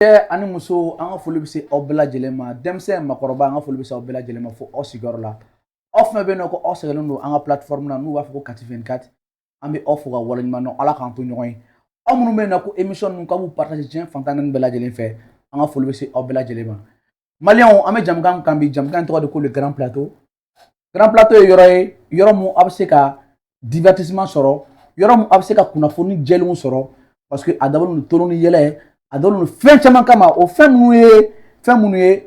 Ani muso an ka foli bɛ se aw bɛɛ lajɛlen ma denmisɛnnin makɔrɔba an ka foli bɛ se aw bɛɛ lajɛlen ma fo aw sigiyɔrɔ la aw fɛnɛ bɛ yen nɔ ko aw sɛgɛnnen don an ka plateforme na n'u b'a fɔ ko Kati 24 an bɛ aw fo ka waleɲuman dɔn Ala k'an to ɲɔgɔn ye aw minnu bɛ yen nɔ ko émission ninnu k'aw b'u partager diɲɛ fantan naani bɛɛ lajɛlen fɛ an ka foli bɛ se aw bɛɛ lajɛlen ma maliyɛnw an bɛ jamukan min kan bi jamukan in tɔgɔ de ko le grand plateau ye yɔrɔ ye yɔrɔ mun aw bɛ se ka divertissement sɔrɔ yɔrɔ mun aw bɛ se ka kunnafoni jɛlenw sɔrɔ parce que a dabɔlen don tonu ni yɛlɛ a dabɔlen don fɛn caman kama o fɛn minnu ye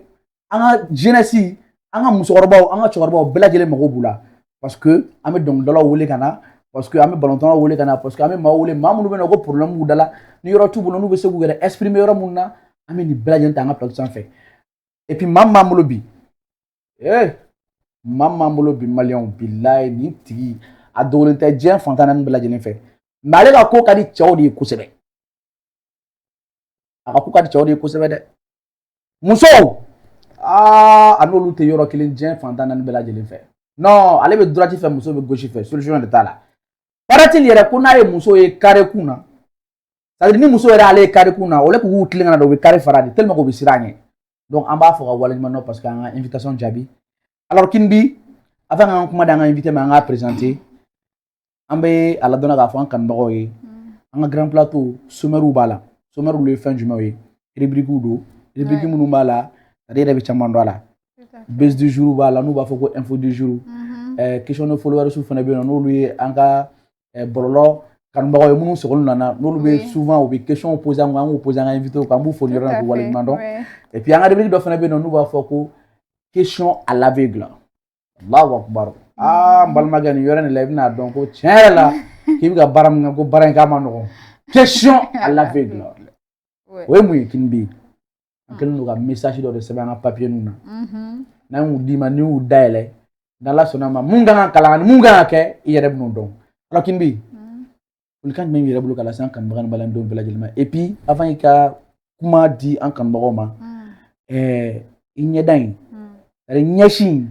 an ka jeunesse an ka musokɔrɔbaw an ka cɛkɔrɔbaw bɛɛ lajɛlen mago b'u la parce que an bɛ dɔnkilidalaw wele ka na parce que an bɛ balontannaw wele ka na parce que an bɛ maaw wele maa minnu bɛ na ko problème b'u da la ni yɔrɔ t'u bolo n'u bɛ se k'u yɛrɛ exprimer yɔrɔ minnu na an bɛ nin bɛɛ lajɛlen ta an ka plateau sanfɛ et puis maa min b'an bolo bi maa min b'an bolo bi maliyɛnw bilayi nin tigi a dogolen tɛ diɲɛ fantan naani bɛɛ lajɛlen fɛ mais ale ka ko ka di cɛw de ye kosɛbɛ a ka ko ka di cɛw de ye kosɛbɛ dɛ musow a n'olu tɛ yɔrɔ kelen diɲɛ fantan naani bɛɛ lajɛlen fɛ non ale bɛ droite fɛ muso bɛ gauche fɛ solution de t'a la paraît-il yɛrɛ ko n'a ye muso ye carré kun na c'est à dire ni muso yɛrɛ ale ye carré kun na au lieu k'u tilen ka na dɔrɔn u bɛ carré fara de tellement que u bɛ siran a ɲɛ donc an b'a fɔ ka waleɲuman dɔn parce que an ka invitation jaabi alors Kinbi avant k'an kuma di an ka invité ma an k'a présenter an bɛ a ladɔnna k'a fɔ an kanubagaw ye an ka grand plateau sommaire b'a la sommaire ye fɛn jumɛnw ye rubrique don rubrique minnu b'a la ale yɛrɛ bɛ caman dɔn a la base du jour b'a la n'u b'a fɔ ko info du jour question de followers fana bɛ yen nɔ n'olu ye an ka bɔlɔlɔ kanubagaw ye minnu sɔgɔlen nana n'olu bɛ souvent u bɛ question poser an kan an k'u poser an ka invité kan an b'u fo yɔrɔ la k'u waleɲuman dɔn et puis an ka rubrique dɔ fana bɛ yen nɔ n'u b'a fɔ ko question à l'aveugle Allahu akbar n balimakɛ nin yɔrɔ nin la i bɛna dɔn ko tiɲɛ yɛrɛ la k'i bɛ ka baara min kɛ ko baara in k'a ma nɔgɔn question à l'aveugle o ye mun ye Kinbi an kɛlen don ka message dɔ de sɛbɛn an ka papier ninnu na n'an y'u d'i ma n'i y'u dayɛlɛ n'Ala sɔnna ma mun kan ka kalan ani mun kan ka kɛ i yɛrɛ bɛn'o dɔn alors Kinbi folikan jumɛn b'i yɛrɛ bolo ka lase an kanubagaw ni balimamadenw bɛɛ lajɛlen ma et puis avant i ka kuma di an kanubagaw ma i ɲɛda in c'est-à-dire ɲɛsin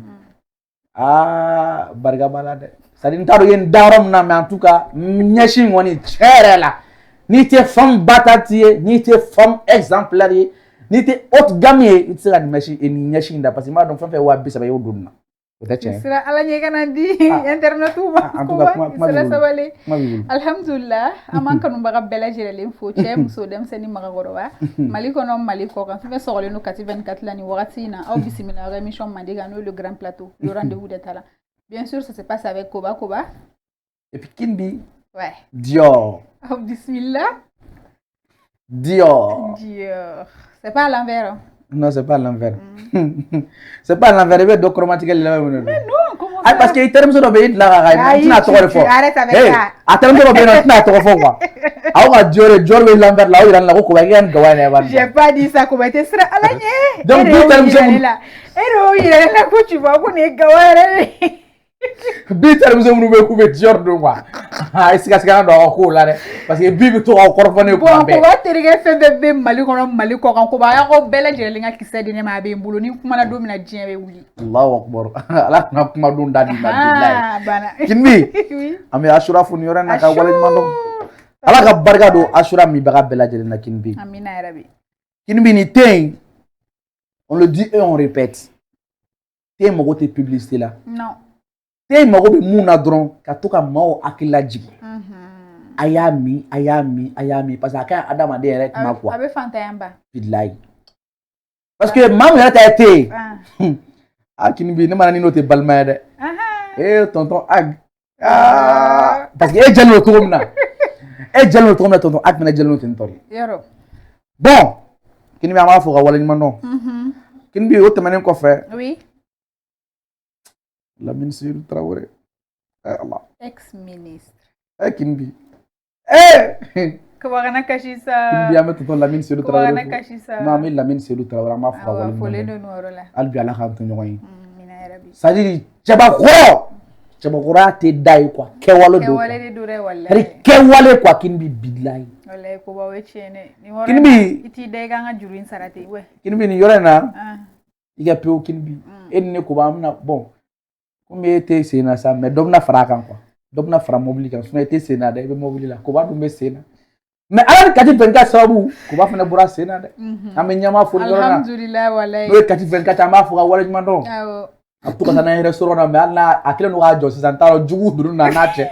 barika b'a la dɛ c'est-à-dire n t'a dɔn i ye n da yɔrɔ min na mais en tout cas ɲɛsin kɔni tiɲɛ yɛrɛ la n'i tɛ femme battante ye n'i tɛ femme exemplaire ye n'i tɛ haute gamme ye i tɛ se ka nin ɲɛsin in da parce que n b'a dɔn fɛn fɛn ye 230 ye o don nin na o tɛ tiɲɛ ye. Sira Ala ɲɛ kana di internetu ma kuma sira sabali alhamdulillah an b'an kanubaga bɛɛ lajɛlen fo cɛ muso denmisɛnnin maakɔrɔba Mali kɔnɔ Mali kɔ kan fɛn fɛn sɔgɔlen don Kati 24 la nin wagati in na aw bisimila aw ka émission mandi kan n'o ye le grand plateau le rendez-vous de Tala bien sûr ça se passe avec Koba et puis Kinbi ouais Dior bismillah Dior c'est pas à l'envers non c'est pas à l'envers c'est pas à l'envers i bɛ dɔ chromatique la mais non comment ça parce que i terimuso dɔ bɛ yen i tila ka i tɛna tɔgɔ de fɔ a terimuso dɔ bɛ yen nɔ i tɛna tɔgɔ fɔ quoi aw ka Dior bɛ l'envers la aw yira la ko Koba i ka nin gawa yɛrɛ b'a j'ai pas dit ça Koba tɛ sira Ala ɲɛ donc bi terimuso minnu yɛrɛ la ko tu vois ko nin ye gawa yɛrɛ bi terimuso minnu bɛ k'u bɛ Dior don quoi i siga don aw ko la dɛ parce que bi bɛ to k'aw kɔrɔfɔ ne kuma bɛɛ Koba terikɛ fɛn fɛn bɛ Mali kɔnɔ Mali kɔ kan Koba a y'aw bɛɛ lajɛlen ka kisɛ di ne ma a bɛ n bolo ni kumana don min na diɲɛ bɛ wuli Allahu akbar Ala tɛna kuma don da di ma bilahi Kinbi an bɛ Asura fo nin yɔrɔ in na ka waleɲuman dɔn Ala ka barika don Asura minbaga bɛɛ lajɛlen na Kinbi amina yarabi Kinbi nin tɛ yen on le dit et on répète tɛ yen mago tɛ publicité la non tɛ yen mago bɛ mun na dɔrɔn ka to ka maaw hakili lajigin a y'a min parce que a ka ɲi adamaden yɛrɛ kuma quoi a bɛ fantanya ban bilayi parce que maa min yɛrɛ ta ye tɛ yen Kinbi ne mana ni n'o tɛ balima ye dɛ tonton Ag parce que e jɛlen don cogo min na tonton Ag fana jɛlen don ten tɔ de bon Kinbi an b'a fɔ ka waleɲuman dɔn Kinbi o tɛmɛnen kɔfɛ Lamine Seydou Traoré Allah ex-ministre Kinbi Koba kana kasi sa Kinbi an bɛ tonton Lamine Seydou Traoré Koba kana kasi sa non an bɛ Lamine Seydou Traoré an b'a fɔ ka waleɲuman dɔn hali bi Ala k'an to ɲɔgɔn ye c'est à dire cɛbakɔrɔya tɛ da ye quoi kɛwale don kɛwale quoi Kinbi bilayi wallahi Koba o ye tiɲɛ dɛ Kinbi i t'i da i kan ka juru in sara ten Kinbi nin yɔrɔ in na i ka pewu Kinbi e ni ne Koba an bɛna bon komi e tɛ sen na sa mais dɔ bɛna fara a kan quoi dɔ bɛna fara mobili kan sinon e tɛ sen na dɛ i bɛ mobili la Koba dun bɛ sen na mais ala kati 24 sababu ko ba fana bura sena de am nyama fo alhamdulillah wallahi no kati 24 am fa wala juma do awo aptu ka na restaurant na mais ala akile no ga jo sisan taro jugu duru na nache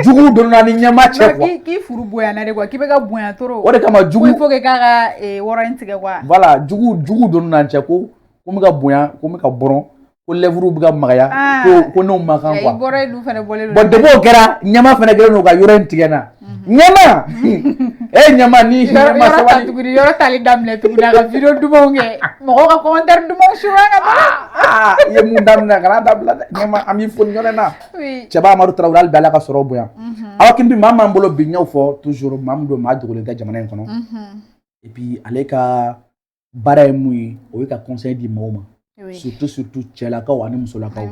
jugu duru na ni nyama che quoi ki furu boya na de quoi ki be ka boya toro o de kama jugu il faut que kaka warranty ke quoi voilà jugu duru na che ko mi ka boya ko mi ka boron ko lèvre bi ka magaya ko no makan quoi bore du fane bolé bon de bo kera nyama fane gele no ga yoren tigena nyama nyama ni nyama sawali tugudi yoro tali damle tuguda ga video dumo nge mo ko commentaire dumo shuwa nga ye mu damna kana dabla nyama ami fon nyona oui chaba maru trawal bala ka soro boya awakin bi mama mbolo bi nyaw fo toujours mamdo ma dogole ga jamana en kono et puis aleka bara mu o ka conseil di mawma surtout chelakaw ani musolakaw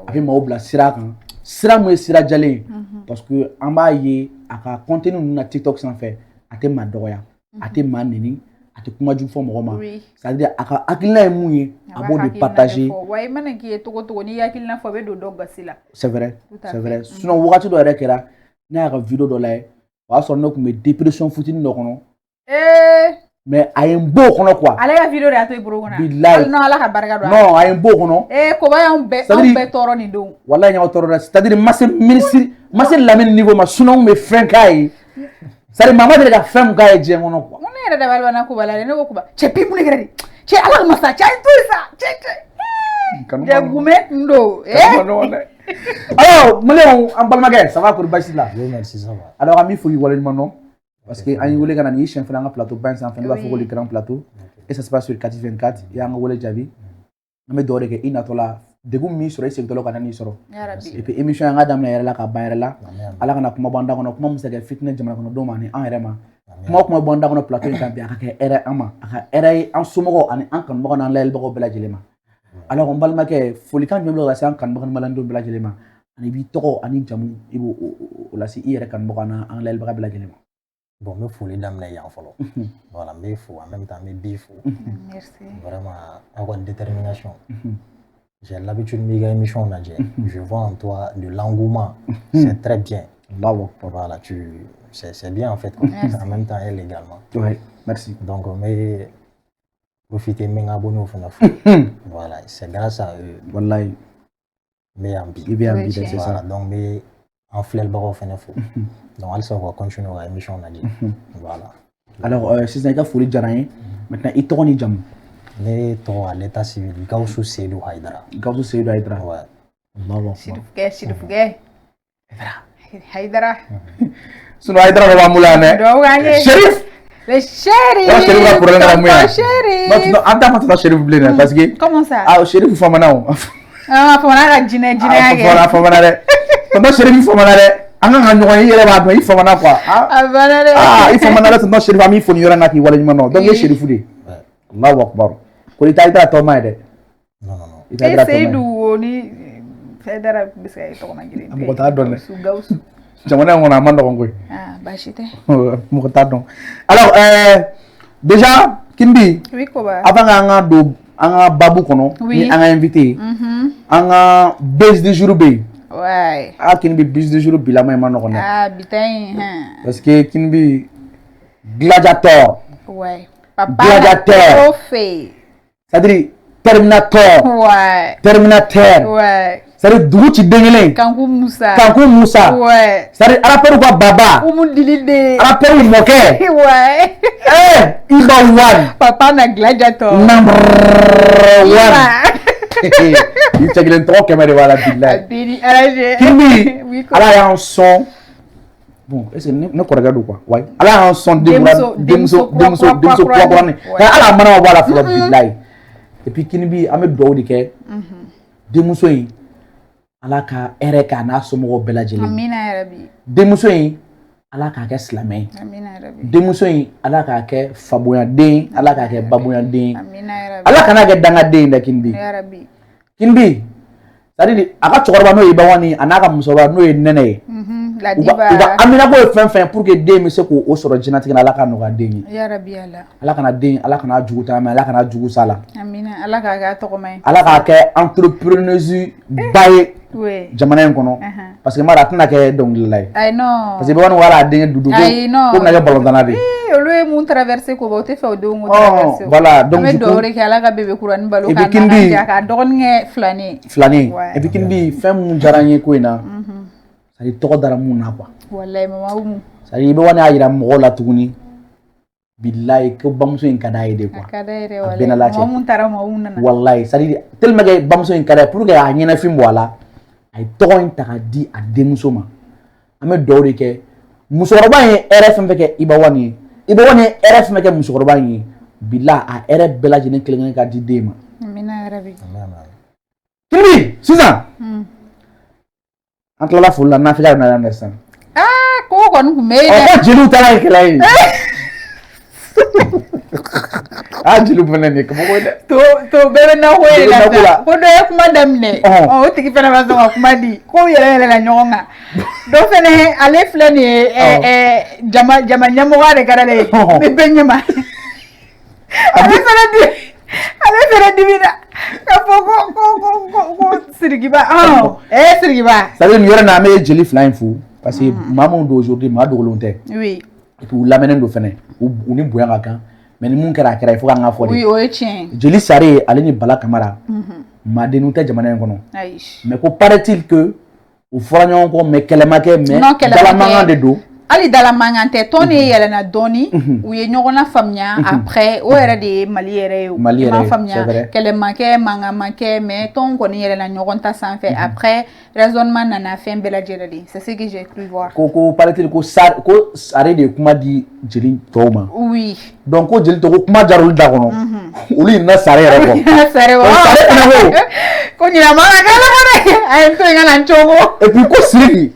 afi maw bla sirakan sira mu sira jale parce que an b'a ye a ka contenu na TikTok sanfɛ a tɛ maa dɔgɔya a tɛ maa neni a tɛ kuma jugu fɔ mɔgɔ ma c'est à dire a ka hakilina ye mun ye a b'o de partager wa i mana k'i ye togo togo n'i hakilina fɔ a bɛ don dɔ gasi la c'est vrai sinon wagati dɔ yɛrɛ kɛra ne y'a ka video dɔ lajɛ o y'a sɔrɔ ne tun bɛ dépression fitinin dɔ kɔnɔ mais a ye n b'o kɔnɔ quoi ale ka video de y'a to i bolo kɔnɔ bilahi non ala ka barika don non a ye n b'o kɔnɔ koba y'anw bɛɛ tɔɔrɔ nin don wallahi y'anw tɔɔrɔ dɛ c'est à dire ma se lamɛnni niveau ma sinon n bɛ fɛn k'a ye c'est à dire maa ma deli ka fɛn mun k'a ye diɲɛ kɔnɔ quoi mun ne yɛrɛ dabali banna koba la dɛ ne ko koba cɛ bi mun de kɛra de cɛ ala ka masa cɛ a ye to yen sa cɛ jagume tun don alors maliyɛnw an balimakɛ ça va kɔri basi la merci ça va alors an b'i fo k'i waleɲuman dɔn parce que an y'i wele ka na nin siɲɛ fila an ka plateau ba in sanfɛ ne b'a fɔ ko le grand plateau et ça se passe sur 424 i y'an ka wele jaabi an bɛ dugawu de kɛ i natɔla degun min sɔrɔ i segintɔla ka na n'i sɔrɔ et puis émission an ka daminɛ yɛrɛ la ka ban yɛrɛ la ala kana kuma bɔ an da kɔnɔ kuma min se ka kɛ fitinɛ jamana kɔnɔdenw ma ani an yɛrɛ ma kuma o kuma bɔ an da kɔnɔ plateau in kan bi a ka kɛ hɛrɛ an ma a ka hɛrɛ ye an somɔgɔw ani an kanubagaw n'an layɛlibagaw bɛɛ lajɛlen ma alors n balimakɛ folikan jumɛn bɛ ka se an kanubagaw ni balandenw bɛɛ lajɛlen ma ani b'i tɔgɔ ani jamu i b'o o lase i yɛrɛ kanubagaw n'an layɛlibaga bɛɛ lajɛlen ma bon n bɛ foli daminɛ yan fɔlɔ voilà n bɛ fo en même temps n bɛ bi fo merci vraiment aw ka détermination j'ai l'habitude de mes émissions lajɛ je vois en toi de l'engouement c'est très bien voilà c'est bien en fait en même temps elle également oui merci donc n bɛ profiter n bɛ n ka abonnés fana fo voilà c'est grâce à eux wallahi n bɛ yan bi i bɛ yan bi dɛ c'est ça donc n bɛ an filɛlibagaw fana fo donc halisa u ka continuer ka émission lajɛ voilà alors sisan i ka foli diyara n ye maintenant i tɔgɔ ni jamu ne tɔgɔ à l'état civil Gawusu Seydou Haidara Gawusu Seydou Haidara ouais Allahu Shirifukɛ Haidara sinon Haidara dɔ b'an bolo yan dɛ Sherif le chéri Sherif ka problème kɛra mun ye chéri non an t'a fɔ tɔgɔ Sherif bilen dɛ parce que comment ça Sherif famana o famana ka jinɛ kɛ famana dɛ tonton Sherif famana dɛ an kan ka ɲɔgɔn ye i yɛrɛ b'a dɔn i famana quoi a banna dɛ i famana dɛ tonton Sherif an b'i fo nin yɔrɔ in na k'i waleɲuman dɔn donc i ye Sherif de Allahu akbar ko i t'a tɔgɔma ye dɛ non Seydou o ni Haidara bɛ se ka ye tɔgɔma kelen mɔgɔ t'a dɔn dɛ Gawusu jamana in kɔnɔ a man nɔgɔn koyi baasi tɛ mɔgɔ t'a dɔn alors déjà Kinbi oui koba avant k'an ka don an ka babu kɔnɔ ni an ka invité ye an ka base du jour bɛ yen ouais Kinbi base du jour bilama in ma nɔgɔn dɛ bi ta in parce que Kinbi gladiateur ouais papa gladiateur c'est-à-dire terminateur ouais terminateur ouais c'est-à-dire dugu ci den kelen Kanku Musa ouais c'est-à-dire rappeur ka baba Umu Dilide rappeur mɔkɛ ouais Iba one papa na gladiator number one i cɛ kelen tɔgɔ kɛmɛ de b'a la bilahi Kinbi ala y'an sɔn bon est-ce que ne kɔrɔkɛ don quoi ouais ala y'an sɔn denmuso kurakuranin ala mana ma bɔ a la fɔlɔ bilahi et puis Kinbi an bɛ dugawu de kɛ denmuso in ala ka hɛrɛ k'a n'a somɔgɔw bɛɛ lajɛlen amina yarabi denmuso in ala k'a kɛ silamɛ ye amina yarabi denmuso in ala k'a kɛ faboyaden ala k'a kɛ babonyaden amina yarabi ala kana kɛ dangaden dɛ Kinbi yarabi Kinbi c'est-à-dire a ka cɛkɔrɔba n'o ye Bawani a n'a ka musokɔrɔba n'o ye Nɛnɛ ye u ka aminako ye fɛn fɛn pour que den bɛ se k'o sɔrɔ diɲɛlatigɛ la ala ka nɔgɔya den ye yarabi ala kana den ala kana jugu ta mais ala kana jugu sa la amina ala k'a kɛ entrepreneuse ba ye jamana in kɔnɔ parce que mara tɛna kɛ dɔnkilila ye parce que bɛɛ wala a denkɛ dudu ko bɛna kɛ balontanna de ye olu ye mun traverser ko o tɛ fɛ o denw ko traverser voilà donc an bɛ dugawu kɛ ala ka bébé kuranin balo k'a nana ka dɔgɔnin kɛ filanin et puis Kinbi fɛn mun diyara n ye ko in na ça dit tɔgɔ dara mun na quoi wallahi mama Umu ça dit i bɛ wani a yira mɔgɔw la tuguni billahi ko bamuso in ka d'a ye de quoi a bɛna la cɛ mun taara mɔgɔw nana wallahi ça dit tellement que bamuso in ka d'a ye pour que a ɲɛnafin bɔ a la a ye tɔgɔ in ta ka di a denmuso ma an bɛ dugawu de kɛ musokɔrɔba in ye hɛrɛ fɛn fɛn kɛ Ibawani ye Ibawani ye hɛrɛ fɛn fɛn kɛ musokɔrɔba in ye billahi a hɛrɛ bɛɛ lajɛlen kelen-kelen ka di den ma amina yarabi Kinbi sisan an tilala foli la Nafika bɛna daminɛ sisan ko kɔni tun bɛ yen dɛ ko jeliw taara ye kɛlɛ ye jeliw fana nin kabako ye dɛ to bɛɛ bɛ nakɔ ye la ko dɔ ye kuma daminɛ o tigi fana ma sɔn ka kuma di ko yɛrɛ la ɲɔgɔn kan dɔ fana ale filɛ nin ye jama ɲɛmɔgɔ de ka d'ale ye ne bɛ ɲɛma ale fana dimina k'a fɔ ko Sirikiba Sirikiba ça veut dire nin yɔrɔ in na an bɛ jeli fila in fo parce que maa minnu don aujourd'hui maa dogolenw tɛ oui et puis u lamɛnnen don fɛnɛ u ni bonya ka kan mais ni mun kɛra a kɛra il faut k'an ka fɔ de oui o ye tiɲɛ jeli Sare ale ni Bala Kamara maadenninw tɛ jamana in kɔnɔ mais ko paraît-il que u fɔra ɲɔgɔn kɔ mais kɛlɛ ma kɛ mais dalamankan de don hali dalamankan tɛ tɔn de yɛlɛnna dɔɔni u ye ɲɔgɔn lafaamuya après o yɛrɛ de ye Mali yɛrɛ ye o ma faamuya kɛlɛ ma kɛ mankan ma kɛ mais tɔn kɔni yɛlɛnna ɲɔgɔn ta sanfɛ après raisonnement nana fɛn bɛɛ lajɛlen de c'est ce que j'ai cru voir ko paraît-il ko Sare de ye kuma di jeli tɔw ma oui donc ko jeli tɔw ko kuma diyara olu da kɔnɔ olu ɲinɛna Sare yɛrɛ kɔ Sare fana ko ɲinɛ ma ka kɛ la dɛ a ye to in ka na n cogo et puis ko Siriki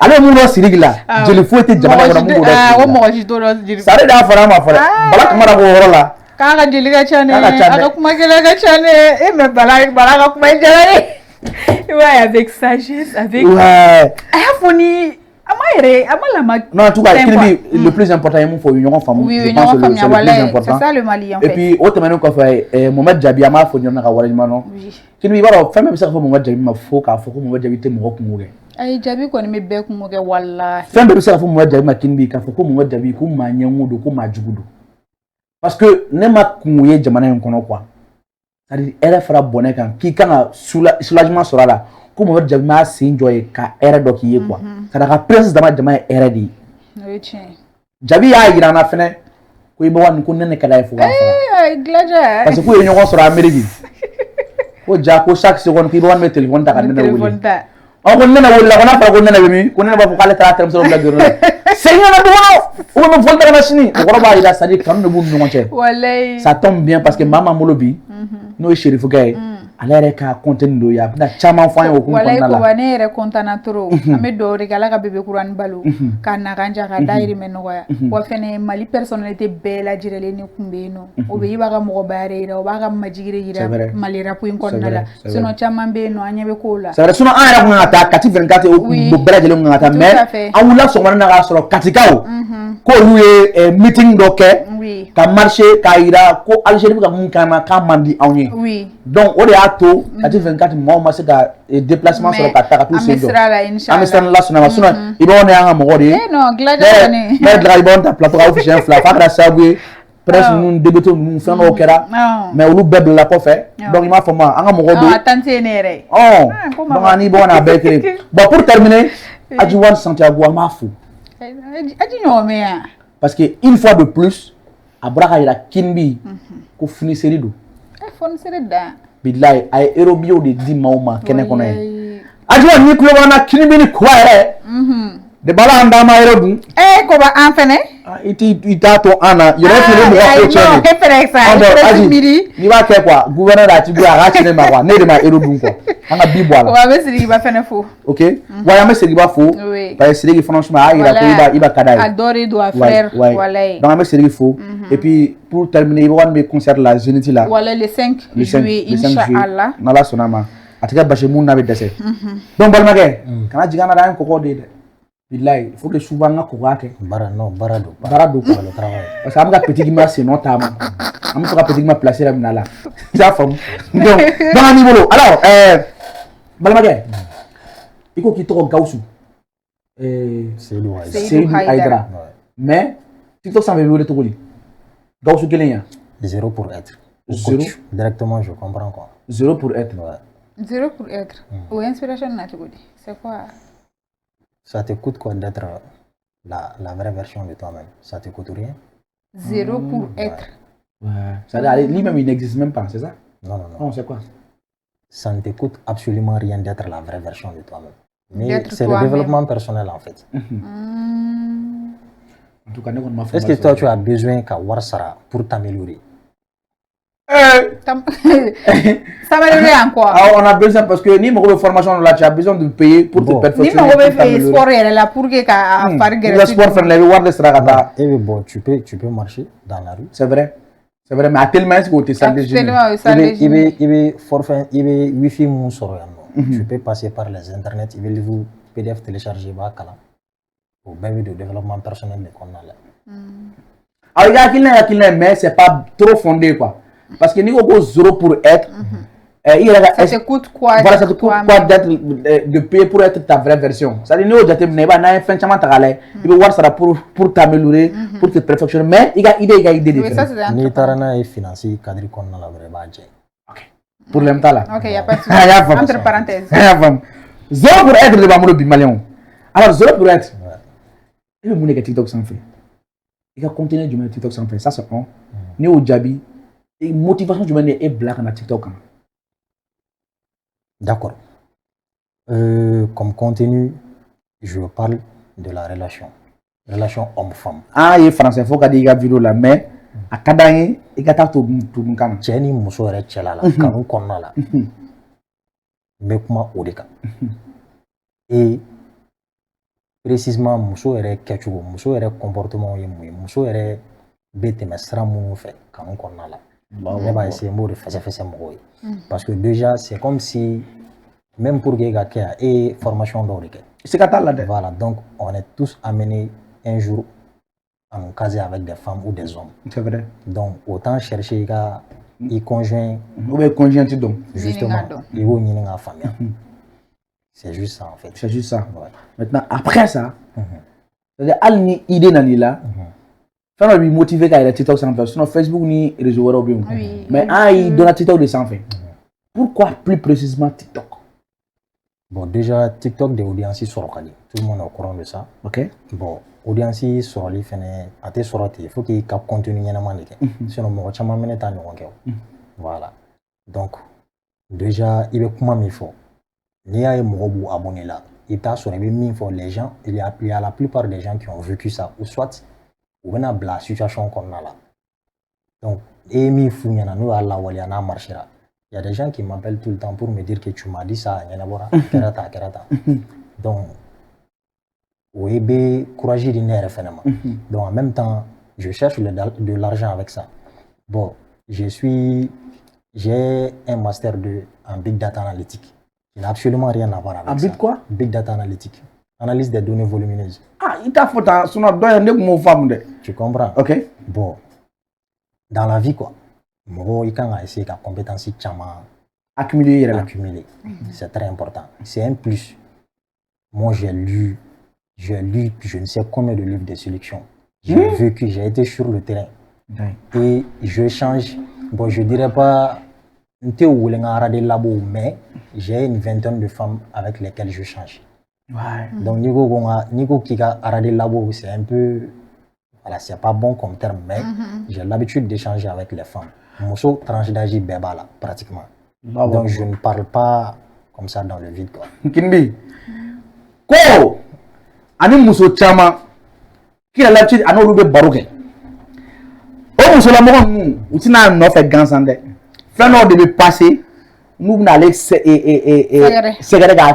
ale mun dɔn Siriki la jeli foyi tɛ jamana kɔnɔ mun b'o dɔn Siriki la o mɔgɔ si t'o dɔn Siriki Sare de y'a fara an ma fɔlɔ Bala Kamara b'o yɔrɔ la k'a ka jeli ka ca ne a ka kuma kɛlɛ ka ca ne mais Bala ka kuma jara ne ouais avec sagesse avec a y'a fɔ ni a ma lama non en tout cas Kinbi le plus important ye mun fɔ u ye ɲɔgɔn faamu je pense que c'est le plus important c'est ça le Mali en fait et puis o tɛmɛnen kɔfɛ Mohamed Jabi an b'a fɔ ɲɔgɔn na ka waleɲuman dɔn Kinbi i b'a dɔn fɛn bɛɛ bɛ se ka fɔ Mohamed Jabi ma fo k'a fɔ ko Mohamed Jabi tɛ mɔgɔ kungo kɛ ayi Jabi kɔni bɛ bɛɛ kungo kɛ walahi fɛn bɛɛ bɛ se ka fɔ Mohamed Jabi ma Kinbi k'a fɔ ko Mohamed Jabi ko maa ɲɛngo don ko maa jugu don parce que ne ma kungo ye jamana in kɔnɔ quoi c'est-à-dire hɛrɛ fara bɔnɛ kan k'i kan ka soulagement sɔrɔ a la ko Mohamed Jabi m'a sen jɔ ye ka hɛrɛ dɔ k'i ye quoi c'est-à-dire ka prince dama jama ye hɛrɛ de ye o ye tiɲɛ Jabi y'a yira an na fɛnɛ ko Ibawani ko ne ne ka d'a ye fo k'a faga parce que k'u ye ɲɔgɔn sɔrɔ Amérique ko ja ko chaque seconde ko Ibawani bɛ téléphone ta ka ne wele ko ne wele la ko n'a fɔra ko ne bɛ min ko ne b'a fɔ k'ale taara tɛrɛmuso bila bureau la segin na du kɔnɔ ou bien fɔli ta ka na sini o kɔrɔ b'a yira c'est-à-dire kanu de b'u ni ɲɔgɔn cɛ walayi ça tombe bien parce que maa m'an bolo bi n'o ye Serifukɛ ye ale yɛrɛ ka contenu don ye a bɛna caman fɔ an ye o kun kɔnɔna la walayi Koba ne yɛrɛ content trop an bɛ dugawu de kɛ ala ka bébé kuranin balo k'a naganja ka dayirimɛ nɔgɔya wa fɛnɛ Mali personnalité bɛɛ lajɛlen ne kun bɛ yen nɔ o bɛ i b'a ka mɔgɔba yɛrɛ yira o b'a ka majigi yira Mali rap in kɔnɔna la sinon caman bɛ yen nɔ an ɲɛ bɛ kow la c'est vrai sinon an yɛrɛ kun kan ka taa Kati 24 o bɛɛ lajɛlen kun kan ka taa mais an wulila sɔgɔmada na k'a sɔrɔ Katikaw k'olu ye meeting dɔ kɛ ka marché k'a yira ko Algérie bɛ ka mun k'an na k'a man di anw ye donc o de y'a to Kati 24 mɔgɔw ma se ka déplacement sɔrɔ ka taa ka t'u sen jɔ an bɛ siran Ala sɔnna ma sinon Ibawani y'an ka mɔgɔ de ye ne dilan Ibawani ta plateau kan o siɲɛ fila f'a kɛra sababu ye presse ninnu débuté ninnu fɛn dɔw kɛra mais olu bɛɛ bilala kɔfɛ donc i m'a fɔ ma an ka mɔgɔw don tante ye ne yɛrɛ donc an ni Ibawani a bɛɛ ye kelen bon pour terminer Adjouane Santiago an b'a fo Adji ɲɔgɔn mɛ yan parce que une fois de plus a bɔra ka yira Kinbi ko funiseri don funiseri da bilayi a ye erobiyew de di maaw ma kɛnɛ kɔnɔ ye Adjouane ni kulo b'an na Kinbi ni kura yɛrɛ de bala an d'an ma yɔrɔ dun Koba an fɛnɛ i t'a to an na yɛrɛ fɛnɛ mɔgɔ ko cɛ de n'i b'a kɛ quoi gouverneur a ti bɔ a k'a ci ne ma quoi ne de ma ero dun quoi an ka bi bɔ a la wa an bɛ Sirikiba fɛnɛ fo ok wa an bɛ Sirikiba fo parce que Siriki franchement a y'a yira ko i b'a ka d'a ye a dɔ de don a frère walayi donc an bɛ Siriki fo et puis pour terminer Ibawani bɛ concert la Zénith la walayi le 5 juillet inchallah n'Ala sɔnna ma a tɛ kɛ basi mun na bɛ dɛsɛ donc balimakɛ kana jigin an na dɛ an ye kɔkɔ de ye dɛ bilayi il faut que souvent an ka kɔkɔ kɛ baara don quoi parce que an bɛ ka petite ma sen nɔ taama an bɛ to ka petite ma placer yɛrɛ minɛ a la ça femme. Donc dans un niveau. Alors Balmagé. Il faut qu'il te Gaussou. C'est Haïdara. Mais TikTok ça veut dire tout le Gaussou quel est? 0 pour être. 0 directement je comprends quoi. 0 pour être. 0 pour être. Ou inspiration naturelle. C'est quoi? Ça te coûte quoi d'être la vraie version de toi-même? Ça te coûte rien? 0 pour être. Ouais. Ça veut dire lui-même il n'existe même pas, c'est ça? Non. Non, c'est quoi? Ça ne te coûte absolument rien d'être la vraie version de toi-même. Mais c'est le développement personnel en fait. En tout cas, est-ce que toi tu as besoin qu'à Warsara pour t'améliorer? S'améliorer en quoi? On a besoin parce que ni mon formation là, tu as besoin de payer pour te perfectionner. Ni mon sport est là pour que le sport fait le voir de stragata. Et bon, tu peux marcher dans la rue. C'est vrai. C'est vrai, mais à tellement est-ce que tu es sans déjeuner. Il veut forfait, il veut wifi mon sort. Tu peux passer par les internets, il veut vous PDF télécharger bas kala. Au baby de développement personnel de qu'on a là. Alors il y a qui mais c'est pas trop fondé quoi. Parce que niveau 0 pour être, ça te coûte quoi? Voilà, ça te coûte quoi d'être de payer pour être ta vraie version. Ça dit nous j'étais n'est pas n'a fin chama tagale. Il veut voir ça pour t'améliorer, pour te perfectionner. Mais il y a idée de faire. Ni tarana et financier cadre qu'on a la vraie badge. OK. Pour l'même temps là. OK, il y a pas de souci. Entre parenthèses. 0 pour être de Bamolo Bimalion. Alors 0 pour être. Il veut monnaie que TikTok sans fait. Il va continuer du même TikTok sans fait. Ça c'est un. Ni au Jabi. Et motivation du monde est black dans TikTok. D'accord. Comme contenu, je parle de la relation homme-femme. Ah, il est français, il faut qu'il y ait une vidéo là, mais à Kadaï, il y a tout le monde. Jenny Moussouere Tchelala, Kanou Konala. Mais comment Odeka. Et précisément, Moussouere Ketchou, Moussouere comportement, Moussouere Bete Mesra Mounoufé, Kanou Konala. On va essayer de faire ça. Parce que déjà, c'est comme si, même pour les gars qui ont formation d'origine. C'est là. Voilà, donc on est tous amenés un jour à nous caser avec des femmes ou des hommes. C'est vrai. Donc autant chercher les conjoints. Ou les conjoints, justement, ils vont venir en famille. C'est juste ça en fait. C'est juste ça. Ouais. Maintenant, après ça, c'est-à-dire, il y a une idée là. Ça va lui motiver quand il a TikTok sans faire. Sinon, Facebook ni réseau web. Mais il donne TikTok de sans faire. Pourquoi plus précisément TikTok? Bon, déjà, TikTok des audiences sur le Kali. Tout le monde est au courant de ça. Ok. Bon, audience sur le il faut qu'il y ait un contenu. Sinon, moi, je ne sais pas. Voilà. Donc, déjà, il y a comment il faut. Il y a un mot abonné là. Il y a les gens. Il y a la plupart des gens qui ont vécu ça. Ou soit, ou bien la situation qu'on a là. Donc, il y a des gens qui m'appellent tout le temps pour me dire que tu m'as dit ça, kerata. Donc, oui, courage de nerf finalement. Donc, en même temps, je cherche de l'argent avec ça. Bon, j'ai un master en Big Data Analytics. Il n'a absolument rien à voir avec ça. En Big quoi? Big Data Analytics. Analyse des données volumineuses. Ah, il t'a fait son nom femme. Tu comprends? Ok. Bon, dans la vie, quoi. Il faut essayer de compétence accumuler. C'est très important. C'est un plus. Moi, j'ai lu je ne sais combien de livres de sélection. J'ai vécu, j'ai été sur le terrain. Et je change. Bon, je dirais pas mais j'ai une vingtaine de femmes avec lesquelles je change. Ouais. Donc, Nico Kika Arade Labo, c'est un peu. Voilà, c'est pas bon comme terme, mais j'ai l'habitude d'échanger avec les femmes. Mousso tranche d'âge béba là, pratiquement. Donc, je ne parle pas comme ça dans le vide, quoi. Kimbi. Ko! Ani Mousso Chama, qui a l'habitude à nous baroque. Oh, Mousso la mort, ou si n'a pas fait gansande. Flanor de me passer, nous n'allons c'est que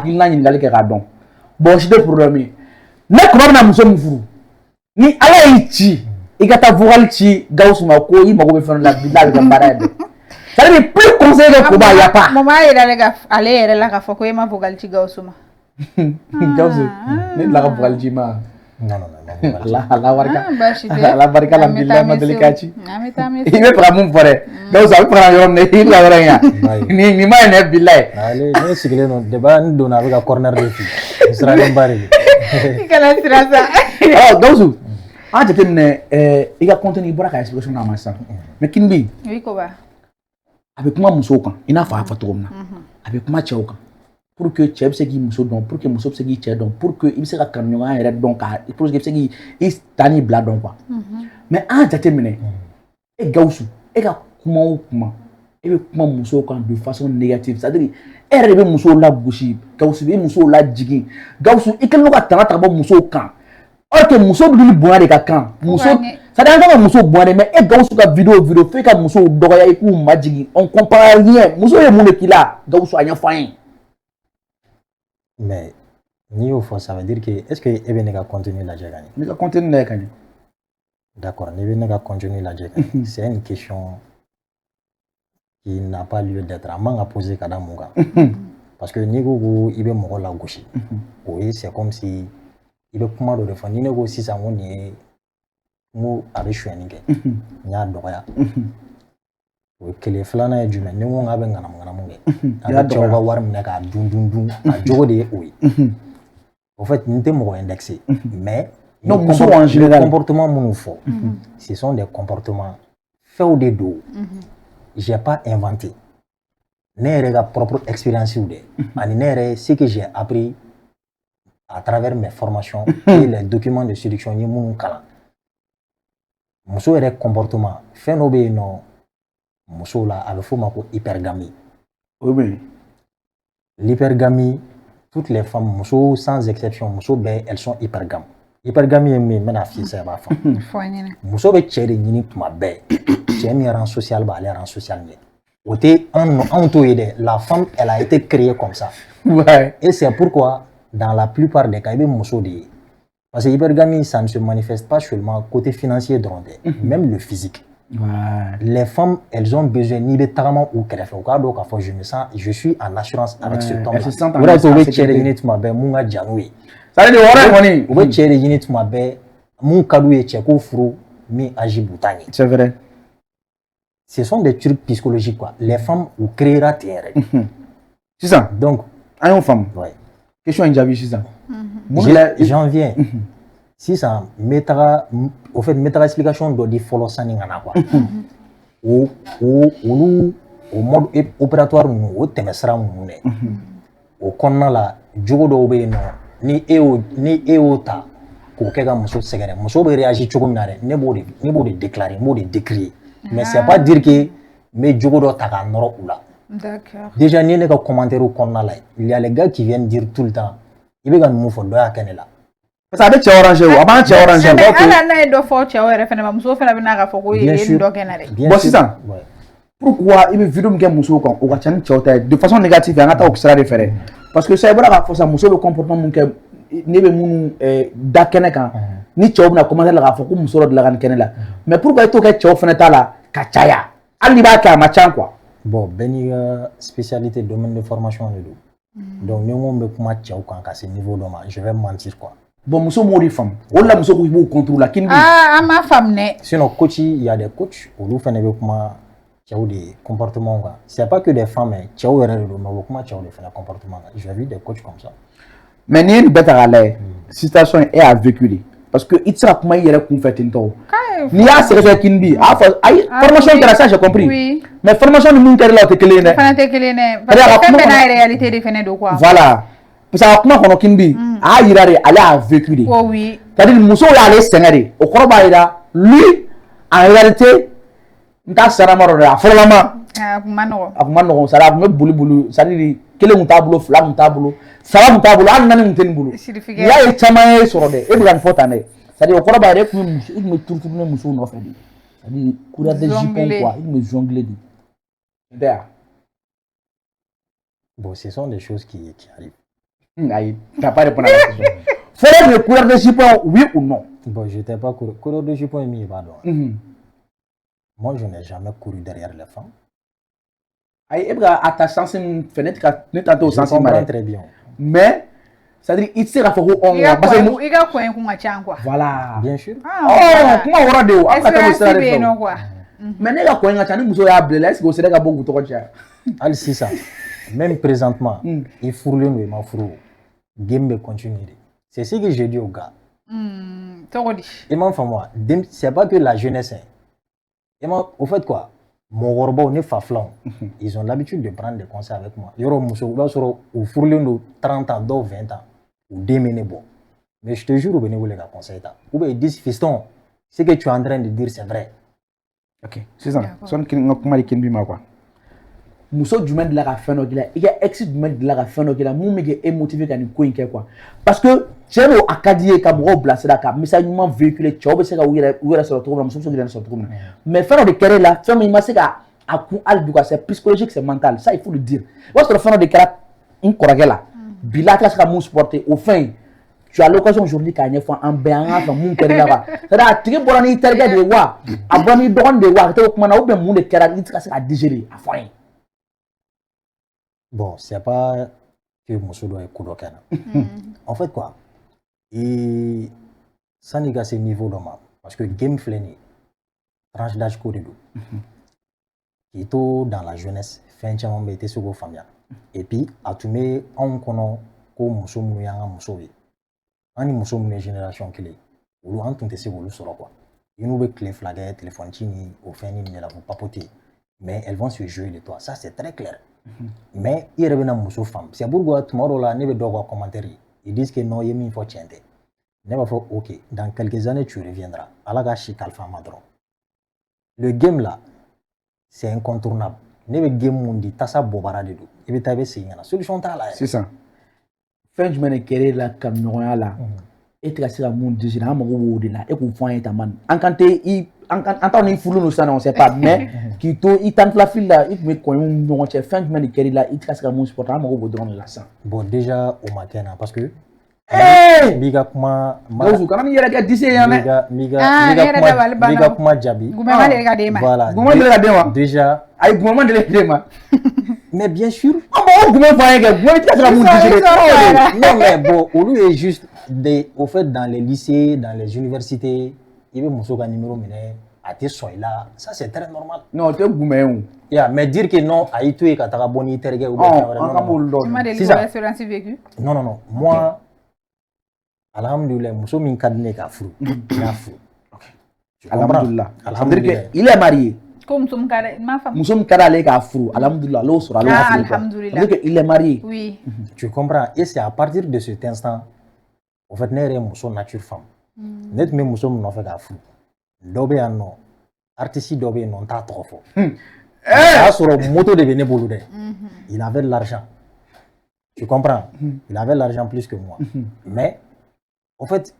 qu'il n'a pas de don. Bon, je te promets. Ne comment na Mousso Moufou. Ni ala ichi, igata vocal chi, gausuma ko, il m'a faire la vida de barade. Ça veut dire plus conseil que Koba y a pas. Maman il a la fois que ma vocal chi gausuma. Gausu, ni la vocal chi ma. Non, non, non. Allah barika la billah ma delikaci. Il me fera mon frère. Donc ça prend yon ne il la rien. Ni ma ne billah. Allez, ne sigile non débat ni dona avec corner de fille. Israël bari. Kana sirasa. Oh, donc ah jate ne il a contenu bora ka explication na ma sa. Mais kinbi. Oui ko ba. Avec moi muso kan ina fa fa to na. Avec moi cɛw kan. Pour que cɛ bɛ se k'i muso dɔn, pour que muso bɛ se k'i cɛ dɔn, pour que i bɛ se ka kanuɲɔgɔnya yɛrɛ dɔn ka pour que i bɛ se k'i ta n'i bila dɔn quoi. Mais an y'a jateminɛ e Gawusu e ka kuma o kuma e bɛ kuma musow kan de façon négative, c'est à dire e yɛrɛ de bɛ musow lagosi Gawusu bɛ musow lajigin Gawusu i kɛlen don ka tanga ta bɔ musow kan or que muso bɛ bonya de ka kan muso c'est à dire an kan ka musow bonya de mais e Gawusu ka vidéo fo e ka musow dɔgɔya i k'u majigin on comprend rien muso ye mun de k'i la Gawusu a ɲɛfɔ an ye. Mais ni au fond ça veut dire que est-ce que e bɛ ne ka contenu lajɛ ka ɲɛ? Ne ka contenu lajɛ ka ɲɛ. D'accord, ni bɛ ne ka contenu lajɛ ka ɲɛ. C'est une question qui n'a pas lieu d'être. A man ka poser ka da mun kan. Parce que n'i ko ko i bɛ mɔgɔ lagosi o ye c'est comme si i bɛ kuma dɔ de fɔ ni ne ko sisan ko nin ye n ko a bɛ sonyɛni kɛ n y'a dɔgɔya o ye kelen filanan ye jumɛn ni n ko k'a bɛ ŋanamu kɛ a bɛ cɛw ka wari minɛ k'a dun a jogo de ye o ye au fait n tɛ mɔgɔ indexé mais non muso en général comportement minnu fɔ ce sont des comportements fɛnw de don j'ai pas inventé ne yɛrɛ ka propre expérience de ani ne yɛrɛ ce que j'ai appris à travers mes formations et les documents de séduction n ye minnu kalan muso yɛrɛ comportement fɛn dɔ bɛ yen nɔ muso la a bɛ f'o ma ko hypergamie. Oui. L'hypergamie, toutes les femmes, muso sans exception, muso bɛɛ elles sont hypergames. Hypergamie ye min ye n bɛna f'i sa i b'a faamu. Muso bɛ cɛ de ɲini tuma bɛɛ cɛ min rang social b'ale rang social ɲɛ. O tɛ anw t'o ye dɛ la femme elle a été créée comme ça. Ouais. Et c'est pourquoi dans la plupart des cas i bɛ muso de ye parce que hypergamie ça ne se manifeste pas seulement côté financier dɔrɔn tɛ même le physique. Ouais. Les femmes, elles ont besoin ni de tagama ou kɛrɛfɛ u k'a dɔn k'a fɔ je suis en assurance avec ce homme. O de y'a to u bɛ cɛ de ɲini tuma bɛɛ mun ka jan n'u ye. C'est à dire wɔɔrɔ kɔni u bɛ cɛ de ɲini tuma bɛɛ mun ka d'u ye cɛ ko furu min âge b'u ta ɲɛ. C'est vrai. Ce sont des trucs psychologiques quoi. Les femmes u créera ten yɛrɛ. Sisan donc an y'o faamu. Ouais. Question in jaabi sisan. J'en viens. Sisan n bɛ taga au fait n bɛ taga explication dɔ di fɔlɔ sanni ka na quoi. olu o mode opératoire ninnu o tɛmɛsira ninnu dɛ o kɔnɔna la jogo dɔw bɛ yen nɔ ni e y'o ta k'o kɛ ka muso sɛgɛrɛ muso bɛ réagir cogo min na dɛ ne b'o de déclarer n b'o de décrier mais c'est pas dire que n bɛ jogo dɔ ta k'a nɔrɔ u la. D'accord. Déjà ni ne ka commentaire kɔnɔna la il y a les gars qui viennent dire tout le temps i bɛ ka nin mun fɔ dɔ y'a kɛ ne la. Parce que a bɛ cɛ orange o a b'an cɛ orange. Ala n'a ye dɔ fɔ cɛw yɛrɛ fɛnɛ ma muso fɛnɛ bɛ n'a ka fɔ ko ye dɔ kɛ na dɛ. Bon sisan pourquoi i bɛ vidéo min kɛ musow kan o ka ca ni cɛw ta ye de façon négative an ka taa o sira de fɛ dɛ parce que sa i bɔra k'a fɔ sa muso bɛ comportement mun kɛ ne bɛ minnu da kɛnɛ kan ni cɛw bɛna commenter la k'a fɔ ko muso dɔ dilan ka nin kɛnɛ la mais pourquoi i t'o kɛ cɛw fɛnɛ ta la ka caya hali n'i b'a kɛ a ma ca quoi. Bon bɛɛ n'i ka spécialité domaine de formation de don donc ni n ko n bɛ kuma cɛw kan ka se niveau dɔ ma je vais mentir quoi. Bon muso m'o de faamu o de la muso ko i b'o contrôle la kini. An m'a faamu dɛ. Sinon coach il y a des coachs olu fɛnɛ bɛ kuma cɛw de comportement kan c'est pas que des femmes mais cɛw yɛrɛ de don mais u bɛ kuma cɛw de fɛnɛ comportement kan j'ai vu des coachs comme ça. Mais ni ye nin bɛɛ ta k'a lajɛ situation in e y'a vécu de parce que i tɛ se ka kuma i yɛrɛ kunfɛ ten tɔ n'i y'a sɛgɛsɛgɛ kini di a y'a fɔ ayi formation kɛra ça j'ai compris mais formation ni mun kɛra la o tɛ kelen ye dɛ. O fana tɛ kelen ye dɛ parce que fɛn bɛɛ n'a réalité de fɛnɛ don quoi. Voilà parce que a ka kuma kɔnɔ kini di a y'a yira de ale y'a vécu de. Oh oui. c'est-à-dire muso y'ale sɛgɛn de o kɔrɔ b'a yira lui en réalité n t'a sara ma dɔ dɛ a fɔlɔlama. A kun ma nɔgɔn. A kun ma nɔgɔn c'est à dire a kun bɛ boli c'est-à-dire kelen kun t'a bolo fila kun t'a bolo saba kun t'a bolo hali naani kun tɛ nin bolo. N'i y'a ye caman ye sɔrɔ dɛ e bɛ ka nin fɔ tan dɛ c'est-à-dire o kɔrɔ b'a yira e kun bɛ turuturu ni musow nɔfɛ de c'est-à-dire couleur de jupon quoi i kun bɛ jongler de. N tɛ yan. Bon ce sont des choses qui arrivent. Ayi t'as pas répondu à la question. Fɔlɔ de couleur de jupon oui ou non. Bon je t'ai pas couleur de jupon ye min ye i b'a dɔn. Moi je n'ai jamais couru derrière les femmes. Ayi e bɛ ka a ta sens min fɛ ne t'a t'o sens ma dɛ. Très bien. Mais c'est-à-dire il sera faut on parce que il ga coin kuma chan quoi voilà bien sûr kuma wora de o aka ta sera de non quoi mais ne ga coin chan ni muso ya blé est-ce que c'est ga bogu to ko cha al sisa même présentement il fourle no ma furu game be continuer c'est ce que j'ai dit au gars et moi enfin moi c'est pas que la jeunesse et moi au fait quoi mon gorbo ne fa flan ils ont l'habitude de prendre des conseils avec moi yoro muso ba soro ou fourle no 30 ans do 20 ans ou démener bon mais je te jure ben vous les gars conseil ta ou ben dis fiston ce que tu es en train de dire c'est vrai. Ok, c'est ça. Son qui n'a pas dit qu'il bima quoi. Muso du monde de la fin au gila, il y a ex du monde de la fin au gila, mou mege émotivé quand il coinque quoi. Parce que j'ai le acadie comme gros blasé là, comme message nous véhiculé, tu vois, c'est que où est sur le trou, muso sur le trou. Mais faire de carré là, faire mais c'est qu'à coup al du quoi, c'est psychologique, c'est mental, ça il faut le dire. Parce que faire de carré, une corrigé là, bilata sera mou sporté au fin. Tu as l'occasion aujourd'hui quand il faut un béanga dans mon carré là-bas. C'est-à-dire tu es bon en Italie de wa, abonni don de wa, tu es comment on peut monde carré, il sera à digérer, à foin. Bon, c'est pas que Moussou doit être Koudokana. En fait, quoi, et ça n'est qu'à ce niveau de ma. Parce que game fléni, tranche d'âge Koudou, qui est dans la jeunesse, fin de chambé était sur vos familles. Et puis, à tout mais, on connaît que Moussou Mouyanga Moussou. On est Moussou Mouyanga génération qui est. Ou en tout cas, c'est vous sur quoi. Ils nous veulent clé flaguer, téléphone chini, au fin de la vous papoter. Mais elles vont se jouer les toits. Ça, c'est très clair. Mais il revient à Moussou femme. C'est pourquoi tomorrow là, ne veut pas commentaire. Ils disent que non, il y a mis faut chanter. Ne va faire ok. Dans quelques années, tu reviendras. Allah chi kalfa madron. Le game là, c'est incontournable. Ne veut game mundi tassa bobara de do. Il veut taper c'est une solution ta là. C'est ça. Fin du mène kéré là comme non là. Et tu as sur le monde déjà, on m'a dit là, et qu'on fait un taman. Encanté, entendre une foule, nous ça on sait pas, mais qui to, il tente la file là, il met quoi, on fait fin du mène kéré là, il trace comme un sport, on m'a dit là ça. Bon déjà au matin parce que. Miga kuma Gauzu kana ni yɛrɛ kɛ dise yan dɛ miga kuma jaabi gouvernement de ka d'e ma voilà gouvernement de ka d'e ma déjà ayi gouvernement de ka d'e ma mais bien sûr o gouvernement fɔ an ye kɛ gouvernement tɛ se ka mun dise non mais bon olu est juste des au fait dans les lycées dans les universités il bɛ muso ka numéro minɛ a tɛ sɔn i la ça c'est très normal non o tɛ gouvernement yeah mais dire que non a y'i to yen ka taga bɔ n'i terikɛ ou bien non non moi alhamdulillah muso min ka di ne ka furu n'a furu alhamdulillah alhamdulillah il est marié comme muso min ka di ma faamu muso min ka di ale k'a furu alhamdulillah l'o sɔrɔ ale ka furu alhamdulillah il est marié oui tu comprends et c'est à partir de cet instant en fait ne yɛrɛ ye muso nature faamu ne tun bɛ muso min nɔfɛ k'a furu dɔ bɛ yan nɔ artiste dɔ bɛ yen nɔ n t'a tɔgɔ fɔ o y'a sɔrɔ moto de bɛ ne bolo dɛ il avait de l'argent tu comprends il avait l'argent plus que moi mais en fait,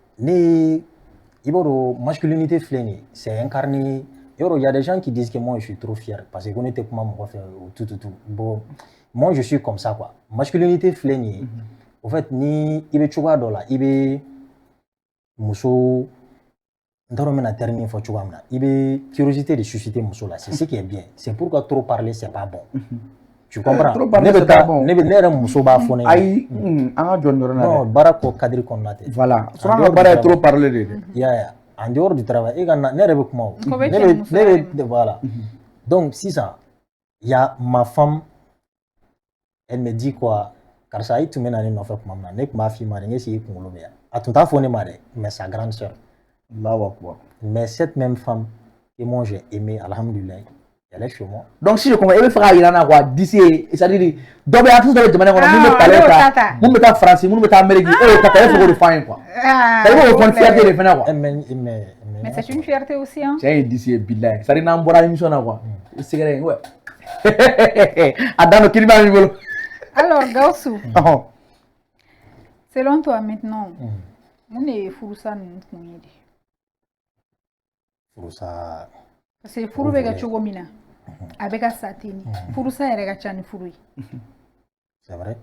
masculinité flène, c'est incarné. Il y a des gens qui disent que moi je suis trop fier parce qu'on était comment me faire tout. Bon, moi je suis comme ça quoi. Masculinité flène, en fait, il veut choisir dans là, il veut muso, n'taromena terminer faut choisir là. Il veut curiosité de susciter muso là. C'est ce qui est bien. C'est pourquoi trop parler c'est pas bon. Tu comprends? Trop parler c'est pas bon. Ne muso ba fone. Aïe, anga John Dorana. Non, barako kadri konnate. Voilà. Soit on va trop parler de. Yeah. En dehors du travail, et ne rêve comment? Voilà. Donc si ça, il y a ma femme, elle me dit quoi? Car ça y tu mènes à une offre pour maman. Nek ma fille m'a dit si pour le bien. À tout à fait marre, mais sa grande sœur. Là quoi. Mais cette même femme que moi j'ai aimé, alhamdulillah. Elle est chez moi. Donc si je comprends, il veut faire Irana quoi d'ici, c'est-à-dire donc à tous les demandeurs on me parler ça, on me ta français, on me ta américain, oh tata il faut le faire quoi. Ça il faut une fierté de faire quoi. Mais c'est une fierté aussi hein. C'est d'ici billahi. Ça n'a pas émission là quoi. C'est vrai ouais. Adano qui va niveau. Alors Gaussou. Selon toi maintenant, on est furusa n'kunye. Furusa parce que furu bega chogo mina abeka satini furu sa yere ga chani furu c'est vrai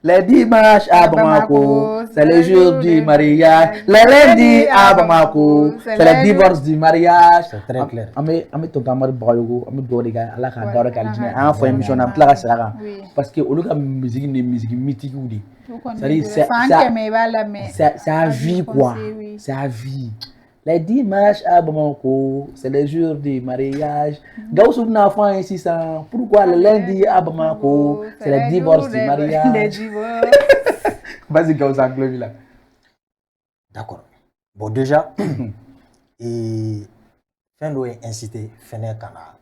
Les dimanches à Bamako, c'est le jour du mariage. Les lundis à Bamako, c'est le divorce du mariage. C'est très clair. Ami to gamar bayogo, ami do de ga ala ka dawra ka aljina. An fo émission na tla ka sara. Parce que olu ka musique ni musique mythique ou di. C'est à vie quoi. C'est à vie. Les dimanches à Bamako, c'est le jour du mariage. Gaussou n'a pas ici ça. Pourquoi le lundi à Bamako, c'est le divorce du mariage. Vas-y Gaussou Anglo là. D'accord. Bon déjà, et fin doit inciter Fener Kana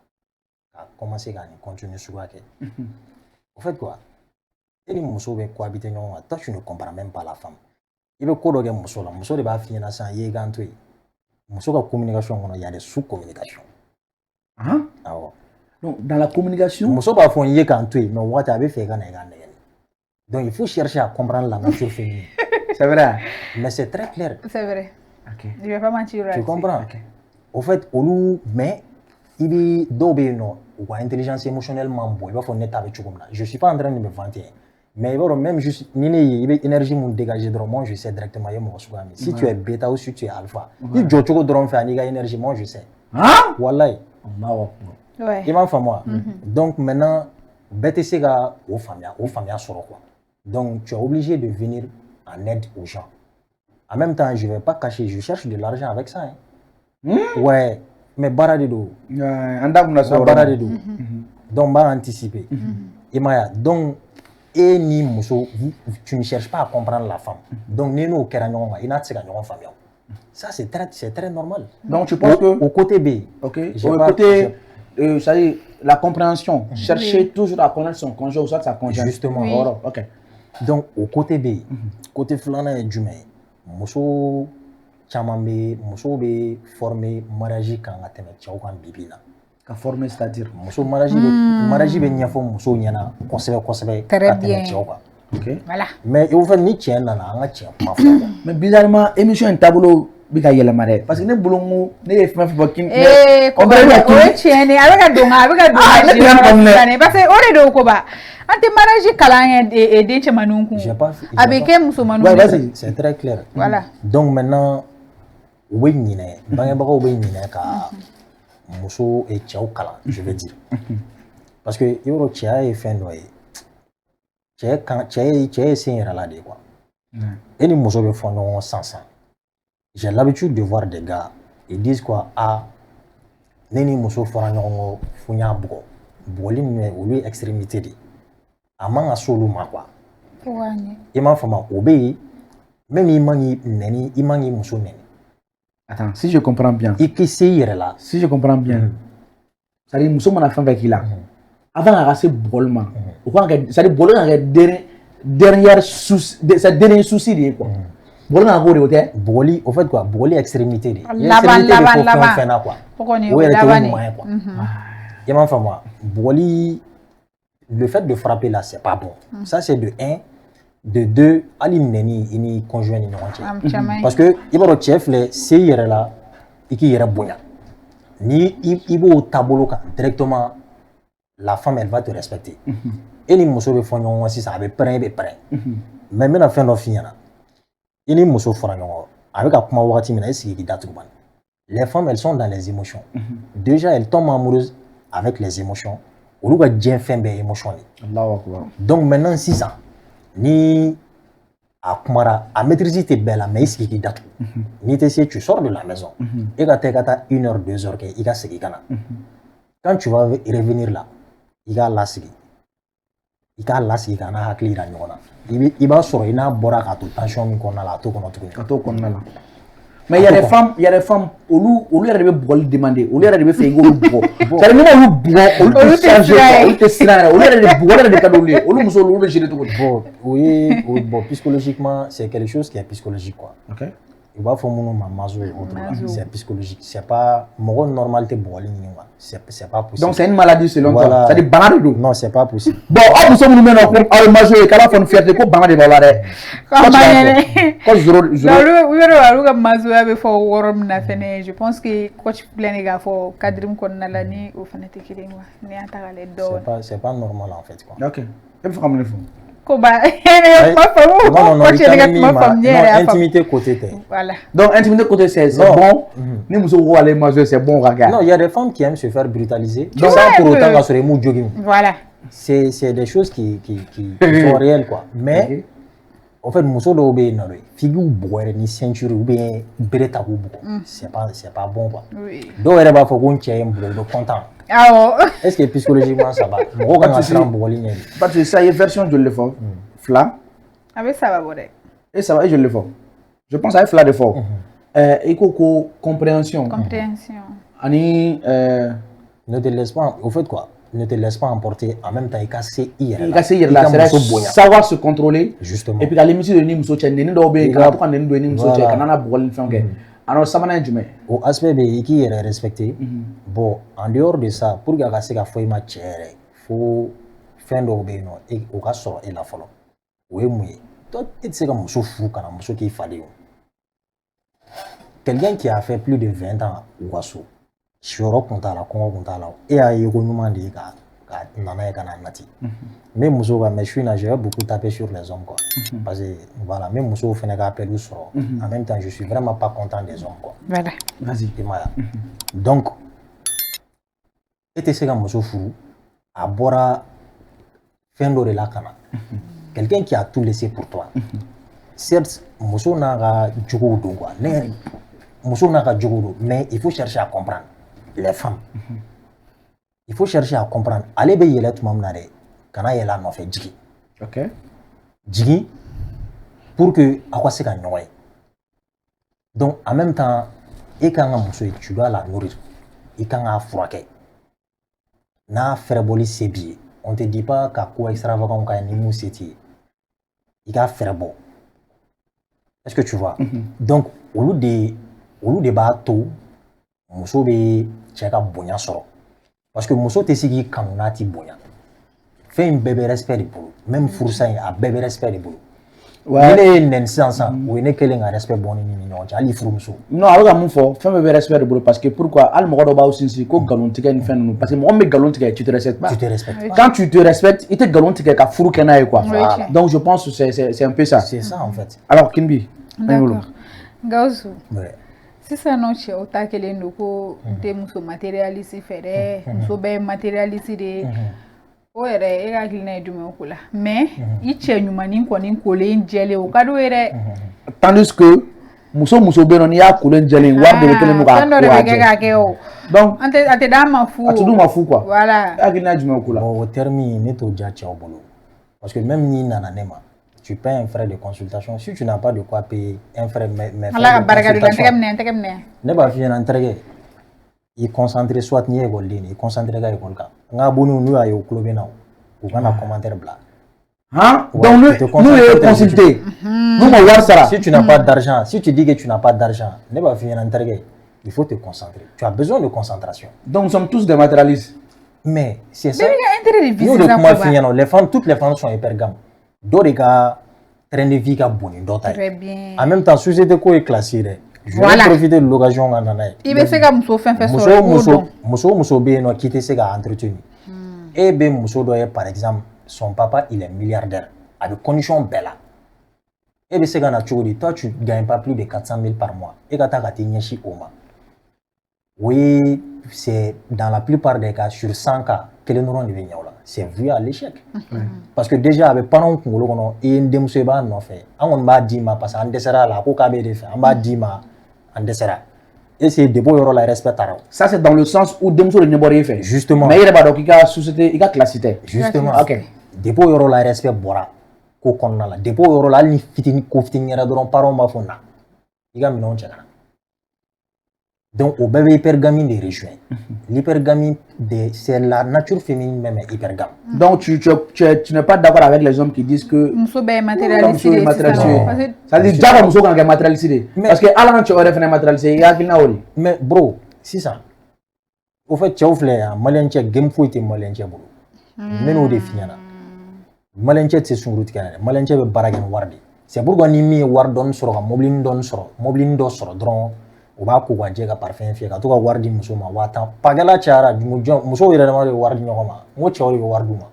à commencer à continuer sur quoi. En fait quoi? Et les mousseaux veulent cohabiter non. Toi tu ne comprends même pas la femme. Il veut quoi de mousseau là? Mousseau de ba finir dans ça y gantoué. Mousseau la communication il y a des sous-communications. Hein? Ah ouais. Donc dans la communication. Mousseau pas font y gantoué, mais what avait fait gagner. Donc il faut chercher à comprendre la nature féminine. C'est vrai. Mais c'est très clair. C'est vrai. Ok. Je vais pas mentir. Tu comprends? Ok. Au fait, mais il y a intelligence émotionnellement bon. Il va falloir net avec tout comme là. Je suis pas en train de me vanter. Mais même juste, il y a énergie mon dégagée de moi, je sais directement. Si tu es bêta ou si tu es alpha, il y a tout drôme faire une énergie, moi je sais. Hein? Voilà. Ouais. Il m'a fait moi. Donc maintenant, BTC ga aux familles sur quoi. Donc tu es obligé de venir en aide aux gens. En même temps, je vais pas cacher, je cherche de l'argent avec ça. Hein. Ouais, mais baradedo. Baradedo. Donc va anticiper. Donc et ni muso, tu ne cherches pas à comprendre la femme. Donc ni nous keranyon, il n'a pas de famille. Ça c'est très normal. Donc tu penses que au côté B, ok, au côté ça y est, la compréhension, chercher toujours à connaître son conjoint ou soit sa conjointe. Justement. Oui. Ok. Donc au côté B, côté flana et Jumé, muso chamambe, muso be formé mariage quand a tenu tchaukan bibina. Ka formé c'est-à-dire Muso mariage be nyafo muso nyana kosebe Très bien. ok. Voilà. Mais il faut ni tien nana nga tien pas. Mais bizarrement émission un tableau bika yelema dɛ parce que ne bolo ngo ne ye fɛn fɛn fɔ kin on bɛ o ye tiɲɛ de a bɛ ka don a bɛ ka don parce que o de don ko ba an tɛ mariage kalan kɛ den cɛmanninw kun a bɛ kɛ musomaninw c'est très clair. Voilà. Donc maintenant u bɛ ɲinɛ bangebagaw bɛ ɲinɛ ka muso et cɛw kalan je veux dire parce que i b'a dɔn cɛya ye fɛn dɔ ye cɛ ye sen yɛrɛ la de quoi et ni muso bɛ fɔ ɲɔgɔn sansan. J'ai l'habitude de voir des gars, ils disent quoi? Ah, neni muso fora nyongo funya bugo. Boli mais ou lui extrémité de. Amanga solo ma quoi. Ouais. Ima fama obéi même imangi neni imangi muso neni. Attends, si je comprends bien. Ikisi yere là. Si je comprends bien. Ça dit muso mana fɛn fɛn k'i la. Avant ka se bɔli ma. O kan ka ça dit bɔli kan kɛ dernier souci de ye quoi. Boli na ko de o tɛ. Boli au fait quoi? Boli extrémité de. Laban quoi. Pourquoi on est laban quoi. Ima fama boli le fait de frapper là c'est pas bon. Ça c'est de 1. De 2, ali neni ini conjoint ni ɲɔgɔn parce que i b'a dɔn cɛ filɛ se yɛrɛ la i k'i yɛrɛ bonya ni i b'o taabolo kan directement la femme elle va te respecter et ni muso bɛ fɔ ɲɔgɔn sisan a bɛ pɛrɛn mais n bɛna fɛn dɔ f'i ɲɛna i ni muso fɔra ɲɔgɔn a bɛ ka kuma wagati min na i sigi k'i datugu bani les femmes elles sont dans les émotions déjà elles tombent amoureuses avec les émotions olu ka diɲɛ fɛn bɛɛ émotion de donc maintenant sisan ni a kumara a maîtrise te bɛɛ la mais i sigi k'i datugu ni tɛ se tu sors de la maison et ka taa 1 heure 2 heures kɛ i ka segin ka na quand tu vas revenir là i k'a lasigi ka n'a hakili yira ɲɔgɔn na i b'a sɔrɔ i n'a bɔra k'a to tension min kɔnɔna la a t'o kɔnɔ tuguni ka t'o kɔnɔna la mais il y a des femmes olu yɛrɛ de bɛ bugɔli demander olu yɛrɛ de bɛ fɛ i k'olu bugɔ c'est-à-dire ni olu bugɔ olu tɛ changer olu tɛ siran yɛrɛ olu yɛrɛ de bugɔ yɛrɛ de ka d'olu ye olu muso olu bɛ gérer cogo di bon psychologiquement c'est quelque chose qui est psychologique quoi ok il b'a fɔ minnu ma maso ye c'est psychologique c'est pas mɔgɔ normal tɛ bugɔli ɲini quoi c'est pas possible donc c'est une maladie selon toi c'est à dire bana de don non c'est pas possible bon aw muso minnu bɛ yen nɔ ko aw ye maso ye k'ala fɔ ni fierté ko bana de b'aw la dɛ ko zoro olu ka masoya bɛ fɔ wɔɔrɔ min na fɛnɛ je pense que coach filɛ nin k'a fɔ cadre kɔnɔna la ni o fana tɛ kelen quoi ni y'a ta k'a lajɛ dɔɔni c'est pas normal en fait quoi ok e bɛ fɛ ka mun de fɔ intimité côté. Voilà. Donc, intimité côté, c'est bon. Ni muso aller manger, c'est bon, regarde. Non, il y a des femmes qui aiment se faire brutaliser. Donc, sans pour autant qu'à se remuer jogging. Voilà. C'est des choses qui sont réelles, quoi. Mais, en fait, muso do be na figure boire ni ceinture ou bien bereta ou c'est pas bon, quoi. Oui. Donc, elle va faire qu'on tienne de content. Ah oh. Est-ce que psychologiquement ça va? Parce que ça y est, version de l'effort. Fla. Ah mais ça va, bon. Et ça va, et je l'effort. Je pense à Fla d'effort. Et compréhension. Compréhension. Ani. Ne te laisse pas, au fait quoi? Ne te laisse pas emporter en même temps et casser hier. Savoir se contrôler. Justement. Et puis la limite de Nimso Chen, Nini Dobe, quand on est de Nimso Chen, on a beaucoup de gens. Alors, ça m'a dit, au aspect qui est respecté, bon, en dehors de ça, pour que ça soit ma chère, faut faire d'obéir, et au cas sur et la follow. Oui, oui. Toi, tu sais comme je fou quand je qui fallait. Quelqu'un qui a fait plus de 20 ans au Gasso, je rencontre la Congo, et a eu un moment de nana kana nati. Mais muso mais je suis j'ai beaucoup tapé sur les hommes quoi. Parce que voilà, même muso fait n'a appelé sur. En même temps, je suis vraiment pas content des hommes quoi. Voilà. Vas-y. Donc était c'est comme muso fou à bora fin de la kana. Quelqu'un qui a tout laissé pour toi. Certes, muso n'a pas joué do quoi. Muso n'a pas joué, mais il faut chercher à comprendre les femmes. Il faut chercher à comprendre. Allez, ben, il est tout le monde là. Quand il est là, on fait jigi. Ok. Jigi pour que à quoi c'est qu'on noie. Donc en même temps, et quand tu dois la nourrir, et quand on froqué, na faire boli c'est bien. On te dit pas qu'à quoi extravagant quand il nous c'est il va faire beau. Est-ce que tu vois? Donc au lieu de bateau, muso be cheka bonya soro. Parce que muso te sigi kanunati bonya. Fais un bébé respect de boulot. Même Foursa a bébé respect de boulot. Ouais. Il est ensemble. Ou il est quelqu'un a respect bon ni non. Ali Fourmuso. Non, alors mon fort, fais un bébé respect de boulot parce que pourquoi? Al mogo ba aussi si ko galon tika ni fenn parce que moi me galon tika tu te respectes pas. Tu te respectes pas. Quand tu te respectes, il te galon tika ka furu kana quoi. Voilà. Donc je pense que c'est un peu ça. C'est ça en fait. Alors Kinbi. D'accord. Gauzu. Ouais. Sisan no cɛ o ta kelen don ko tɛ muso matérialiste fɛ dɛ muso bɛɛ ye matérialiste de ye o yɛrɛ e ka hakilina ye jumɛn ko la mais i cɛ ɲumanin kɔni kolen jɛlen o ka d'o ye dɛ tandis que muso bɛ yen nɔ n'i y'a kolen jɛlen wari de bɛ kelen don k'a fɛn dɔ de bɛ kɛ k'a kɛ o donc a tɛ d'a ma fu a tɛ d'u ma fu quoi voilà e hakilina ye jumɛn ko la o terme ne t'o diya cɛw bolo parce que même n'i nana ne ma tu payes un frais de consultation. Si tu n'as pas de quoi payer un frais, mais Allah ne b'a f'i ɲɛna il concentre soit ni école il concentre ka école kan nga bonu nu ayo club na o kana commentaire bla hein donc nous est consulté nous on voir ça si tu n'as pas d'argent si tu dis que tu n'as pas d'argent ne b'a f'i ɲɛna il faut te concentrer tu as besoin de concentration donc nous sommes tous des matérialistes mais c'est ça nous de comment f'i ɲɛna les femmes toutes les femmes sont hypergames d'autres gars train de vie ka boni d'autres très bien en même temps société ko est classée je vais profiter de l'occasion en nana i bɛ se ka muso fɛn fɛn sɔrɔ muso bɛ yen nɔ k'i tɛ se ka entretenir e bɛ muso dɔ ye par exemple son papa il est milliardaire a bɛ condition bɛɛ la e bɛ se ka na cogo di toi tu gagnes pas plus de 400 000 par mois e ka taa ka t'i ɲɛsin o ma oui c'est dans la plupart des cas sur 100 cas kelen dɔrɔn de bɛ ɲɛ o la c'est vu à l'échec parce que déjà a bɛ pan anw kunkolo kɔnɔ i ye n denmuso i b'a nɔfɛ an kɔni b'a d'i ma parce que an dɛsɛra a la a ko k'a bɛ de fɛ an b'a d'i ma an dɛsɛra et c'est de yɔrɔ la respect tara ça c'est dans le sens où denmuso de ɲɛbɔra e fɛ justement mais i yɛrɛ b'a dɔn k'i ka société i ka classe tɛ justement ok de yɔrɔ la respect bɔra ko kɔnɔna la de yɔrɔ la hali ni fitini ko fitini yɛrɛ dɔrɔn parents b'a fɔ na i ka minɛnw cɛ ka na donc au bébé hypergamie de rejoint l'hypergamie c'est la nature féminine même hypergame donc tu n'es pas d'accord avec les hommes qui disent que muso bɛɛ ye matérialiste ça dit jaba muso kan kɛ matérialiste de parce que ala na cɛ wɛrɛ fɛnɛ matérialiste i hakilina o de mais bro sisan au fait cɛw filɛ yan maliyɛn cɛ game foyi tɛ maliyɛn cɛ bolo n bɛ n'o de f'i ɲɛna maliyɛn cɛ tɛ se sunkuru tigɛ dɛ maliyɛn cɛ bɛ baara kɛ ni wari de c'est pourquoi ni min ye wari dɔɔni sɔrɔ ka mobilini dɔ sɔrɔ dɔrɔn o b'a ko ka jɛ ka parfum fiyɛ ka to ka wari di muso ma 1000 pakɛla cayara musow yɛrɛ dama de bɛ wari di ɲɔgɔn ma n ko cɛw de bɛ wari d'u ma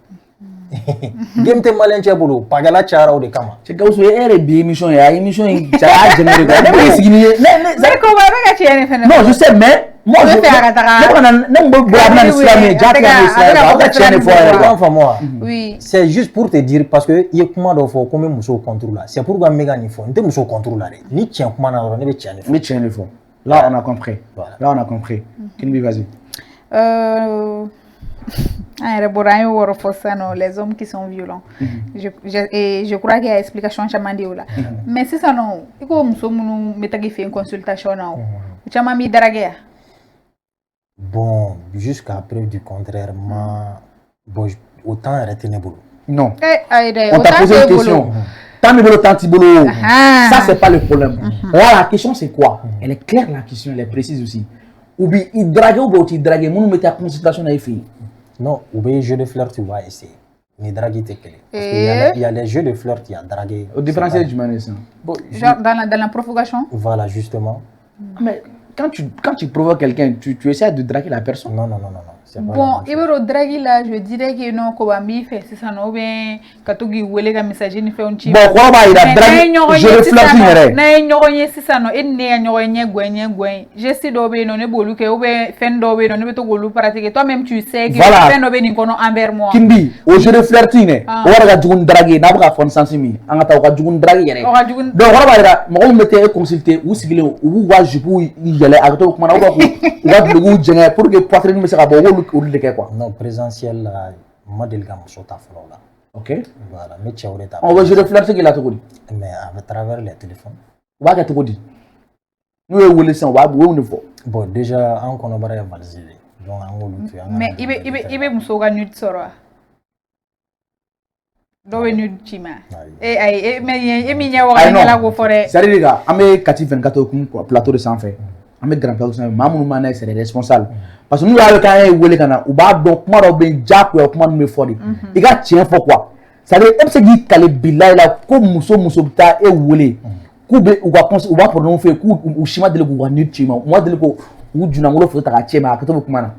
Game te malin cɛ bolo pagala cayara o de kama. Cɛ Gawusu e yɛrɛ bi émission ye émission in cɛ a jɛngɛ de quoi ne bɛ sigi ni ye ne ko ba bɛ ka tiɲɛ ne fɛnɛ. Non je sais mais moi je fɛ a ka taga. ne bɛna ne ko bɔ a bɛna ni sira min ye jaa tɛ ni sira a bɛ ka tiɲɛ de fɔ yɛrɛ. Kan faamu Oui. C'est juste pour te dire parce que i ye kuma dɔ fɔ ko n bɛ musow contre la. C'est pourquoi n bɛ ka nin fɔ n tɛ muso contre la dɛ. Ni tiɲɛ kuma na dɔrɔn ne bɛ tiɲɛ de fɔ. N bɛ tiɲɛ de fɔ. Là on a compris. Voilà. Là on a compris. Kinbi vas-y. Les hommes qui sont violents. Je crois qu'il y a explication chamandi là. Mais si ça non, il faut que nous mettions fait une consultation non. Tu m'as mis draguer. Bon, jusqu'à preuve du contraire, bon, autant arrêter les boulots. Non. On t'a posé une question. Tant de boulot, tant de boulot. Ça c'est pas le problème. La question c'est quoi? Elle est claire la question, elle est précise aussi. Ou bien il drague ou bien il drague, nous mettons en consultation dans les filles. Non, ou bien jeu de flirt, tu vas essayer. Mais draguer, t'es clé. Parce qu'il y a les jeux de flirt, il y a draguer. Au différentiel du manisme. Genre dans la provocation? Voilà, justement. Mais quand tu provoques quelqu'un, tu essaies de draguer la personne? Non. Bon, il veut draguer là, je dirais que non, qu'on va m'y faire, c'est ça, non, bien, quand tu dis, où est le message, il fait un petit. Bon, quoi, bah, il a dragué, je le flirterai. Non, c'est ça, non, il n'est pas je sais d'où non, ne boulu que, ou bien, fin d'où non, ne peut pas pratiquer. Toi-même, tu sais que, fin d'où n'est pas envers moi. Kimbi, au jeu de flirting, on va regarder draguer, n'a pas fait sens mi, on va regarder draguer. Donc, on va regarder, moi, on mettait consulter, ou si ou va jouer, il y a les acteurs, comment on va le gérer pour que poitrine me sera bon. Non, présentiel, modèle gamme sur ta fleur là. Ok. Voilà, mais tu as on va jouer flirter qui l'a tout dit. Mais à travers les téléphones. On va tout dit. Nous on laisse on va où on faut. Bon, déjà on connaît pas les valser. Donc on va mais il veut muso ga nude sora. Do we nude chima. Mais mi nya wa la go forêt. C'est les gars, amé Kati 24 ko plateau de sans fait. Amé grand plateau sans mamu mané c'est les responsables. Parce que nous là quand est wele kana ou ba donc kuma do ben jako e kuma me fodi e ga tien fo quoi ça veut dire gi kale bilay la ko muso ta e wele ku be ou va pour nous faire ku ou shima de ko ni tima moi de ko ou juna ngolo fo ta ka chema ka to kuma na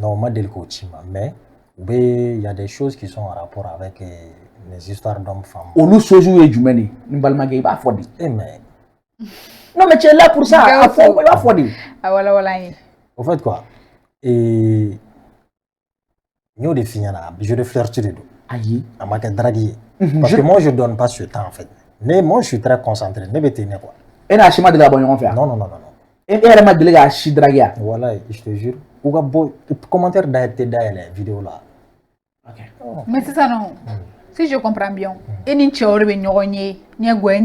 non moi de ko chima mais il y a des choses qui sont en rapport avec les histoires d'hommes femmes o lu soju e jumeni ni balma ge ba fodi mais non mais tu es là pour ça a fo ba fodi ah voilà au fait quoi? Et nous des filles je de flirter de aïe à ma draguer parce que moi je donne pas ce temps en fait mais moi je suis très concentré ne bête quoi et na chima de la bonne faire non et elle m'a délégué à chi draguer voilà je te jure ou ga boy commentaire dans les vidéos là ok mais c'est ça non si je comprends bien et ni chore be nyogné nyegwe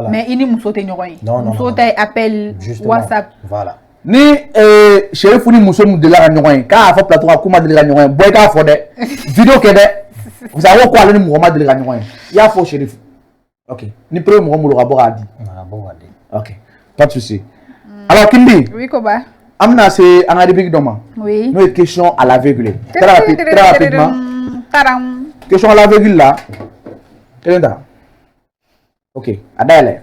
mais ini muso te nyogné muso te appel WhatsApp voilà ni chérif ni muso mu de la ɲɔgɔn ye k'a fɔ plateau kan kuma de la ɲɔgɔn ye boy k'a fɔ dɛ vidéo kɛ dɛ vous savez quoi ale ni mɔgɔ ma deli ka ɲɔgɔn ye i y'a fɔ chérif ok ni premier mɔgɔ bolo ka bɔ k'a di ok pas de souci alors Kimbi oui Koba an bɛna se an ka rubrique dɔ ma oui n'o ye question à l'aveugle très rapidement question à l'aveugle la kelen ta ok a dayɛlɛ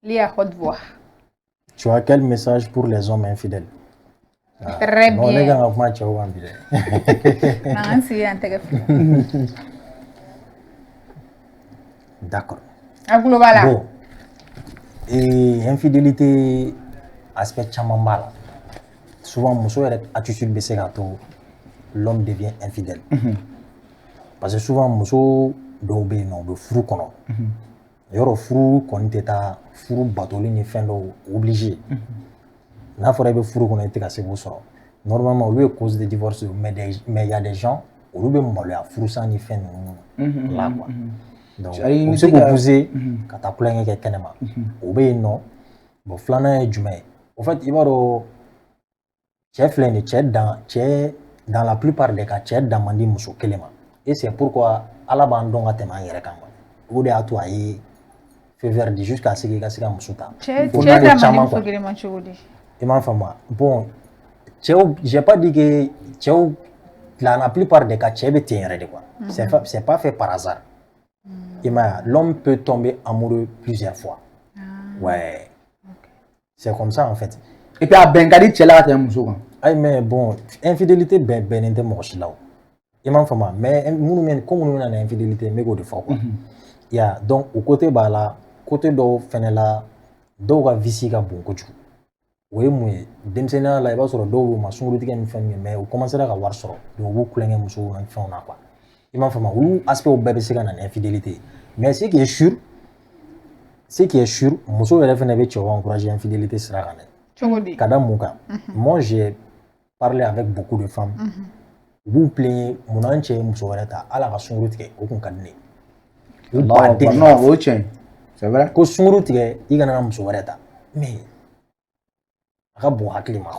Lia haute voix. Tu as quel message pour les hommes infidèles? Très bien. On est dans un match au D'accord. Bon. Et infidélité, aspect chamambala. Souvent, monsieur a attitude baissée gâteau, l'homme devient infidèle. Parce que souvent, monsieur doit obéir non, de fou qu'on a. Yoro furu koni teta furu batoli ni fɛn dɔw obligé n'a fɔra i bɛ furu kɔnɔ i tɛ ka se k'o sɔrɔ normalement olu ye cause de divorce mais il y a des gens olu bɛ maloya furusa ni fɛn ninnu la quoi donc o bɛ se k'o pousser ka taa kulonkɛ kɛ kɛnɛma o bɛ yen nɔ bon filanan ye jumɛn ye au fait i b'a dɔn cɛ filɛ nin cɛ dans la plupart des cas cɛ dan man di muso kelen ma et c'est pourquoi ala b'an dɔn ka tɛmɛ an yɛrɛ kan o de y'a to a ye faire jusqu'à ce qu'il y ait un moussouta. Bon, j'ai pas dit que la plupart des cas, c'est pas fait par hasard. L'homme peut tomber amoureux plusieurs fois. Ouais. C'est comme ça en fait. Et puis à Bengali, tu es là, tu es un moussou. Aïe, mais bon, infidélité, ben n'était mon chilao. Il m'a fait mal. Mais, comme on a une infidélité, mais go de fois, quoi. Yeah, donc, au côté, bah là, côté d'où, fenela, d'où va vici ka bon, coach. Oui, moi, demsena la, il va sur le dos, ma son route qui est fait, mais au commencer à avoir sur, donc, vous clinguez, monsieur, on a fait, on a quoi. Il m'a fait mal. Ou, aspect au bébé, c'est qu'on a une infidélité. Mais ce qui est sûr, monsieur, il a fait une bête, tu vas encourager l'infidélité, c'est la gane. Kadam Mouka. Moi, j'ai parlé avec beaucoup de femmes. Vous plaignez, mon anche, monsieur, à la son route qui est au concadné. Non, oui, tiens. C'est vrai. Ko sunguru tigɛ i kana na muso wɛrɛ ta mais a ka bon hakili ma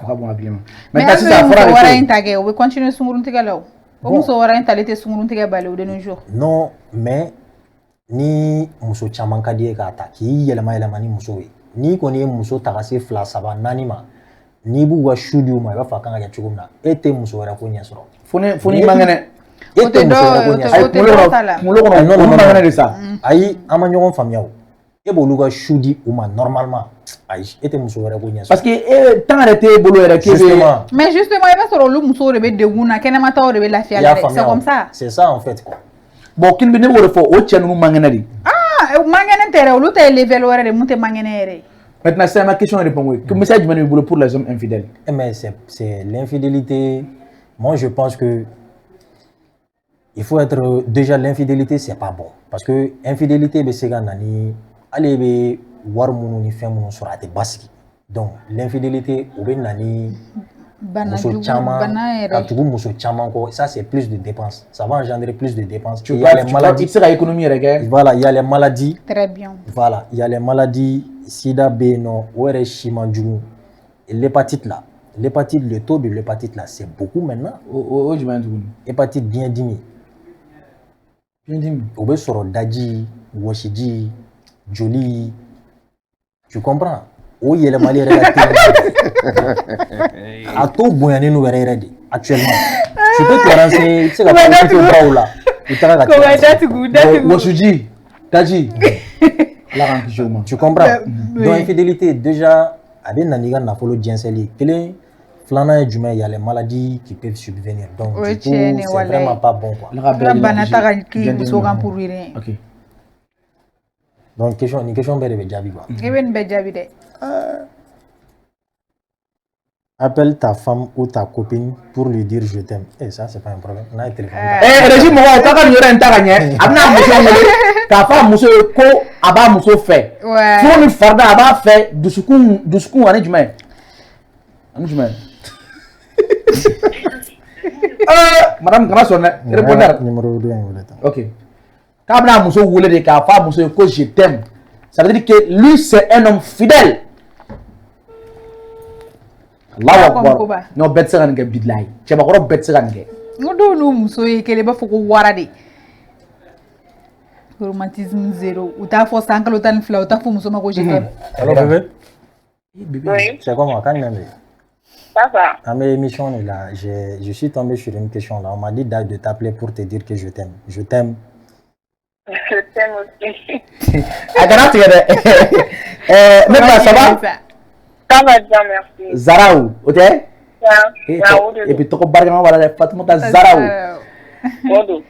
mais sisan a fɔra muso wɛrɛ in ta kɛ o bɛ continuer sunguru tigɛ la o muso wɛrɛ in tali tɛ sunguru tigɛ bali o de nos jours non mais ni muso caman ka di ye k'a ta k'i yɛlɛma ni muso ye n'i kɔni ye muso ta ka se 2 3 4 ma n'i b'u ka su di u ma i b'a fɔ a kan ka kɛ cogo min na e tɛ muso wɛrɛ ko ɲɛ sɔrɔ fo ni man kɛnɛ e tɛ muso wɛrɛ ko ɲɛ sɔrɔ kunkolo kɔnɔ man kɛnɛ de sa ayi an ma ɲɔgɔn faamuya o e b'olu ka su di u ma normalement ayi e tɛ muso wɛrɛ ko ɲɛ sɔrɔ parce que temps yɛrɛ t'e bolo yɛrɛ k'e bɛ mais justement i b'a sɔrɔ olu musow de bɛ degun na kɛnɛmataw de bɛ lafiya la dɛ c'est comme ça c'est ça en fait quoi bon kini bɛ ne b'o de fɔ o cɛ ninnu man kɛnɛ de man kɛnɛ tɛ dɛ olu ta ye level wɛrɛ de mun tɛ man kɛnɛ yɛrɛ maintenant c'est ma question répondre que message jumɛn b'i bolo pour les hommes infidèles mais c'est l'infidélité moi je pense que il faut être déjà l'infidélité c'est pas bon parce que infidélité bɛ se ka na ni ale bɛ wari minnu ni fɛn minnu sɔrɔ a tɛ basigi donc l'infidélité o bɛ na ni muso caman ka tugu muso caman kɔ ça c'est plus de dépenses ça va engendrer plus de dépenses il y a les maladies i tɛ se ka économie yɛrɛ kɛ voilà il y a les maladies très bien voilà il y a les maladies sida bɛ yen nɔ o yɛrɛ si man jugu l'hépatite là l'hépatite le taux de l'hépatite là c'est beaucoup maintenant o jumɛn tuguni hépatite biɲɛdimi o bɛ sɔrɔ daji wɔsiji joli tu comprends o yɛlɛmali yɛrɛ ka teli a to bonyanen no yɛrɛ de actuellement tu peux te renseigner tu sais ka taa kito baw la i taga ka wɔsiji daji la kan kisi o ma tu comprends donc infidélité déjà a bɛ na n'i ka nafolo jɛnsɛnli kelen filanan ye jumɛn il y a les maladies qui peuvent subvenir donc du coup c'est vraiment pas bon quoi bana ta ka k'i muso kan pour rien ok donc ni question bɛɛ de bɛ jaabi quoi i bɛ nin bɛɛ jaabi dɛ appelle ta femme ou ta copine pour lui dire je t'aime et ça c'est pas un problème n'a ye téléphone régime mɔgɔw k'a ka nin yɔrɔ in ta ka ɲɛ a bɛna muso wele k'a fɔ a muso ye ko a b'a muso fɛ furu ni farida a b'a fɛ dusukun ani jumɛn madame kana sɔn dɛ répondeur numéro 2 in wele tan ok k'a bɛna muso wele de k'a fɔ a muso ye ko je t'aime ça veut dire que lui c'est un homme fidèle Allahu akbar non bɛɛ tɛ se ka nin kɛ bilahi cɛbakɔrɔ bɛɛ tɛ se ka nin kɛ n ko dɔw n'u muso ye kelen b'a fɔ ko wara de romantisme zéro u t'a fɔ san kalo 12 u t'a fɔ muso ma ko je t'aime allo bébé oui c'est comment kan jumɛn bɛ ça va an bɛ émission de la je suis tombé sur une question là on m'a dit de t'appeler pour te dire que je t'aime je t'aime aussi a kana tigɛ dɛ ne ba ça va ça va bien merci Zaraou o tɛ et puis tɔgɔ barikama b'a la dɛ Fatumata Zaraou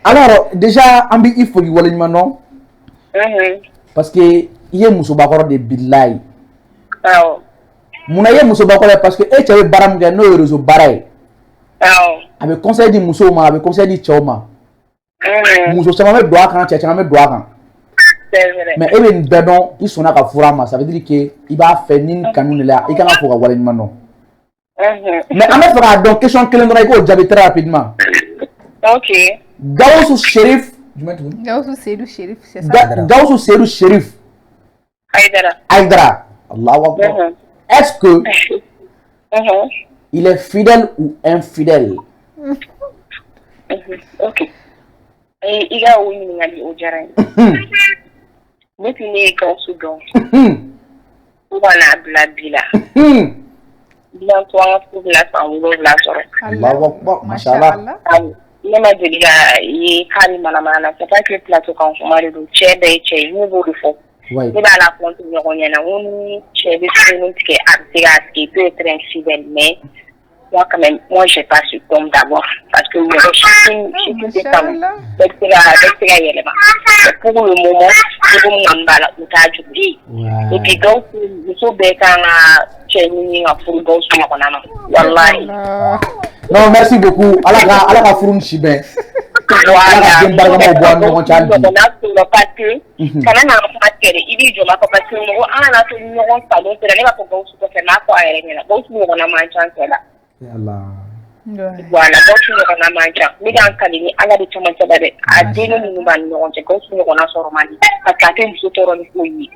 alors déjà an bɛ i fo k'i waleɲuman dɔn parce que i ye musobakɔrɔ de bilahi munna i ye musobakɔrɔ ye parce que e cɛ bɛ baara min kɛ n'o ye réseau baara ye a bɛ conseil di musow ma a bɛ conseil di cɛw ma muso caman bɛ don a kan cɛ caman bɛ don a kan mais e bɛ nin bɛɛ dɔn i sɔnna ka furu a ma ça veut dire que i b'a fɛ ni kanu de la i kan ka fɔ ka waleɲuman dɔn mais an bɛ fɛ k'a dɔn question kelen dɔrɔn i k'o jaabi très rapidement ok Gawusu Serif jumɛn tuguni Gawusu Seydou Serif c'est ça Gawusu Seydou Serif Aïdara Allahu akbar est-ce que il est fidèle ou infidèle ok i ka o ɲininkali o diyara n ye ne tun ne ye Gawusu dɔn fo ka n'a bila bi la bilan to an ka furu bila san 7 sɔrɔ Allahu akbar mashallah ne ma deli ka ye k'ale manamana na c'est pas que plateau kan kuma de don cɛ bɛɛ ye cɛ ye ne b'o de fɔ ne b'a la compte ɲɔgɔn ɲɛna n ko ni cɛ bɛ furu tigɛ a bɛ se k'a tigɛ peut être infidèle mais moi, quand même, moi, j'ai pas su comme d'abord. Parce que chacune des femmes, pour le moment, je me m'emballa au tas du lit. Et puis, donc, je suis bien quand non, merci beaucoup. Allah furun shibe. Voilà. Parce que, quand même, il dit, je m'appelle parce que, on a tout le monde, ça doit être là pour que vous soyez là, pour aller là. Donc, nous, on a mangé là. Voilà, donc, nous, on a mangé. Mais dans le cas, Allah de Tchama Tchabade, à deux, nous, on a donc, nous, on a sur Mali. Parce qu'à nous, nous, on a fouillé.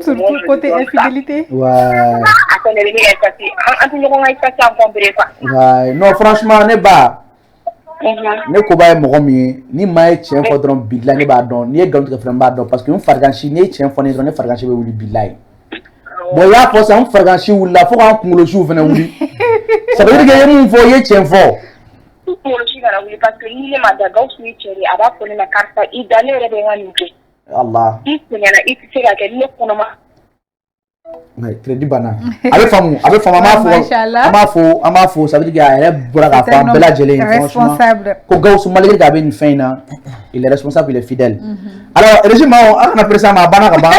Surtout côté infidélité. Ouais. Non, franchement, ne ba. Ne ko ba mo mi ni ma tien fo dron billahi ne ba don ni e gam to frem ba don parce que un farganchi ne tien fo ne dron ne farganchi be wuli billahi. Bon ya fo ça un farganchi wula fo kan kungulo shu fene wuli. Ça veut dire que mon fo ye tien fo. Parce que ni le madaga aussi chéri aba ko na karta I dane rebe ngani ke. Allah. Inyana itisera ke ni ko ma. Ouais, très du bana. Avec femme ama fo ça veut dire qu'il y a bora ka femme bela jele franchement. Ko gausu malgré qu'il y a une fin là, il est responsable, il est fidèle. Alors, régime on a pris ça ma bana ka ba.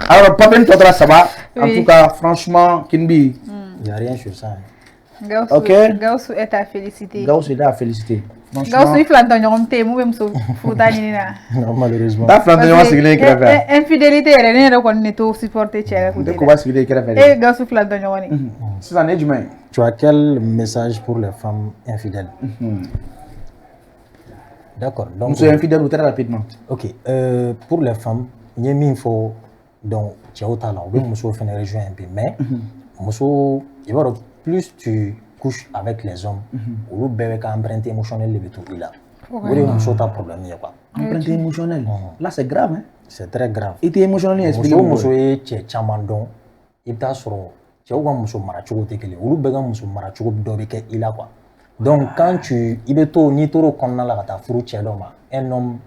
Alors, pas bien toi ça va. En tout cas, franchement, Kinbi, il y a rien sur ça. Gausu est à féliciter. Gausu est à féliciter. Gausu il flanton ñom té mu même so futani ni na. Non, malheureusement. Da flanton ñom signé crévé. Infidélité elle ne ko ne to supporter chéra ko. De ko ba signé crévé. Et Gausu flanton ñom ni. C'est ça né djumé. Tu as quel message pour les femmes infidèles? D'accord. Donc nous sommes infidèles très rapidement. OK. Pour les femmes, il y a une fois donc tu as autant là, oui, monsieur fait une région un peu mais monsieur il va plus tu couches avec les hommes ou bébé qui empreinte émotionnelle le tout là. Oui, monsieur t'as problème il y a quoi? Empreinte émotionnelle. Là c'est grave hein. C'est très grave. Et t'es émotionnel explique. Monsieur est chamandon. Il t'a sur tu as monsieur marachugo tekele ou bébé monsieur marachugo dobike il a quoi. Donc quand tu ibeto ni toro konna la ta furu cheloma un homme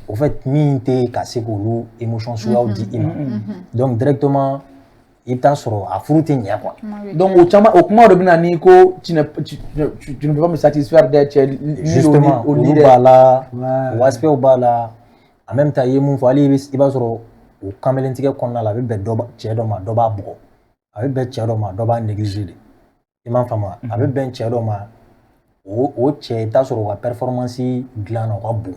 au fait minte cassé pour émotion sur dit donc directement il t'a sur à fruiter nia quoi. Donc au chama au comment robina ni ko tu ne peux pas me satisfaire d'être justement au bala au aspect au bala en même temps il mon faut aller il va sur au kamelentike konna la be doba chedoma doba bo avec be chedoma doba négliger imam fama avec ben chedoma au tchè ta sur la performance glan au bon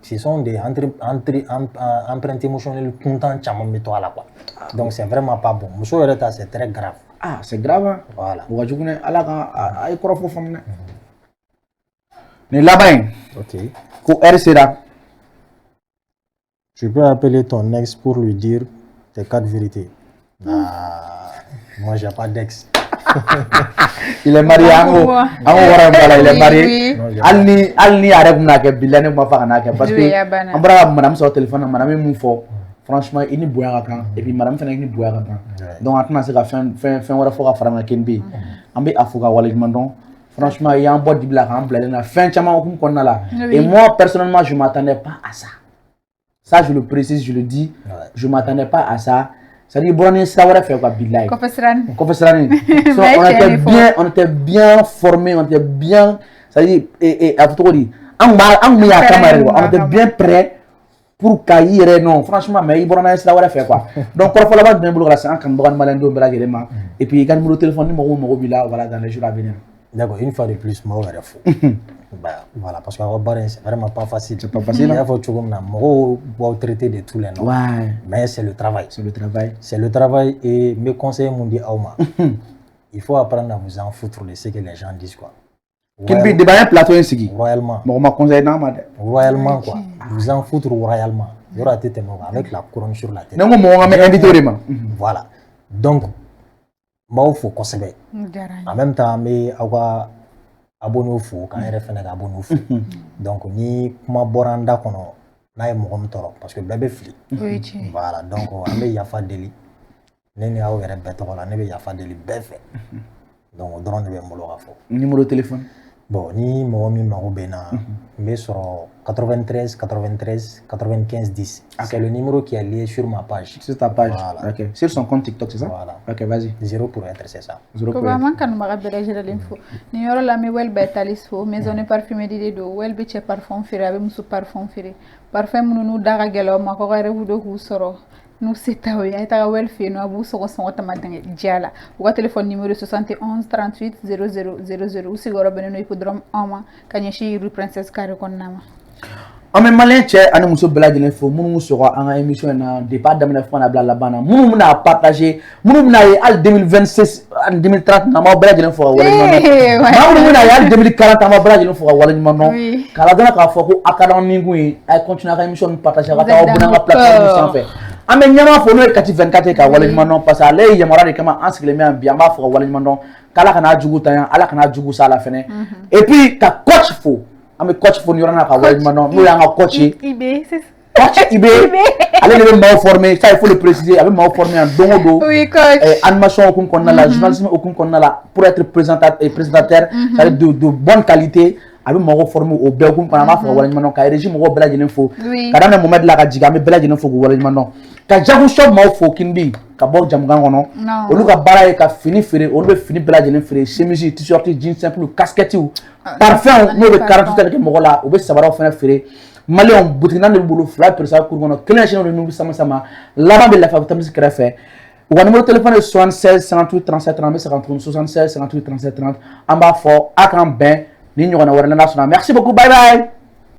ce sont des empreintes émotionnelles content chama meto ala quoi donc c'est vraiment pas bon monsieur reta c'est très grave c'est grave hein? Voilà on va jouer ala ka ay korofo famne ne labain OK ko RCA tu peux appeler ton ex pour lui dire tes 4 vérités. Moi j'ai pas d'ex. Il est marié il est marié alni arrête na ke bilane ma fa na ke parce que ambra madame sur téléphone madame mu fo franchement ini boya kan et puis madame fena ini boya kan donc atna se ka fin wara fo ka fara na kenbi ambe afuka walidman donc franchement il y a un bon dibla kan blé na fin chama ko konna la et moi personnellement je m'attendais pas à ça je le précise je le dis je m'attendais pas à ça. C'est-à-dire bon savoir faire quoi billahi. Confesserani. On était bien formés, on était bien, c'est-à-dire et à tout dire. On était bien prêts pour cahier non franchement mais il bon savoir faire quoi. Donc quand là-bas bien boulot là c'est un kan bon malendo bela gelema et puis quand numéro téléphone numéro bila voilà dans les jours à venir. D'accord, une fois de plus moi on fou. Bah voilà parce que c'est vraiment pas facile. C'est pas facile. Il faut toujours moi traiter de tous les noms. Ouais. Mais c'est le travail. C'est le travail et mes conseils m'ont dit Auma. Il faut apprendre à vous en foutre de ce que les gens disent quoi. Quel but de bain plateau ici? Royalement. Moi conseil non madame. Royalement quoi. Vous en foutre royalement. Il y aura tête avec la couronne sur la tête. Non moi me invité vraiment. Voilà. Donc moi faut conseiller. En même temps mais avoir abonné au fou quand il refait abonné au fou donc ni kuma boranda kono na ye mogom toro parce que bébé fli voilà donc on be yafa deli neni aw yere beto la ne be yafa deli befe donc drone be molo gafo numéro de téléphone Bon, ni Mohamed Maroubena, mais sur 93 93 95 10. C'est le numéro qui est lié sur ma page. Sur ta page. Voilà. Ok. Sur son compte TikTok, c'est ça? Voilà. Ok, vas-y. 0 pour être, c'est ça. 0 pour ko être. man kan maga bela jira l'info ni yoro la mi wel betalis fo maison de parfumerie de do wel be che parfum firi abe musu parfum firi parfum nu daga gelo ma ko re wudo ku soro nous c'est ay ta wel fi no abu so so tama dange diala ou téléphone numéro 71 38 00 00 ou sigoro beneno hippodrome ama kanyeshi rue princesse Kare Konnama. En même malin cɛ ani muso bɛɛ lajɛlen fo minnu sɔrɔ an ka émission in na depuis a daminɛ fo ka na bila laban na minnu bɛna partager minnu bɛna ye hali 2026 ani 2030 na m'aw bɛɛ lajɛlen fo ka waleɲuman dɔn maa minnu bɛna ye hali 2040 an m'aw bɛɛ lajɛlen fo ka waleɲuman dɔn k'a la k'a fɔ ko a ka d'an ni kun ye a ye continuer a ka émission ninnu partager a ka taa aw bonne an ka plateforme sanfɛ an bɛ ɲɛmaa fo n'o ye Kati 24 ye ka waleɲuman dɔn parce que ale ye yamaruya de kama an sigilen bɛ yan bi an b'a fɔ ka waleɲuman dɔn k'Ala kana jugu ta yan Ala kana jugu sa la fɛnɛ et puis ka coach fo. An bɛ coach fo ni yɔrɔ na ka waleɲuman dɔn n'o y'an ka coach ye coach Ibe ale de bɛ maaw former ça il faut le préciser a bɛ maaw former yan don o don animation hukumu kɔnɔna la journalisme hukumu kɔnɔna la pour être présentateur c'est-à-dire de bonne qualité a bɛ maaw former o bɛɛ hukumu kɔnɔ an b'a fɔ ka waleɲuman dɔn ka RG mɔgɔw bɛɛ lajɛlen fo ka daminɛ Mohamed la ka jigin an bɛ bɛɛ lajɛlen fo k'u waleɲuman dɔn ka Jago Shop maaw fo Kinbi ka bɔ jamukan kɔnɔ olu ka baara ye ka fini feere olu bɛ fini bɛɛ lajɛlen feere chemise t-shirt jeans simple casquette parfum n'o bɛ 48 heures kɛ mɔgɔ la u bɛ sabaraw fana feere maliyɛnw boutique naani de b'u bolo 2 peresa kuru kɔnɔ 1 chaîne de n'u sama sama laban bɛ Lafiyabugu Tamisi kɛrɛfɛ u ka numéro téléphone ye 76 58 37 30 an bɛ se ka tuguni 76 58 37 30 an b'a fɔ a k'an bɛn ni ɲɔgɔnna wɛrɛ la n'a sɔnna merci beaucoup bye bye.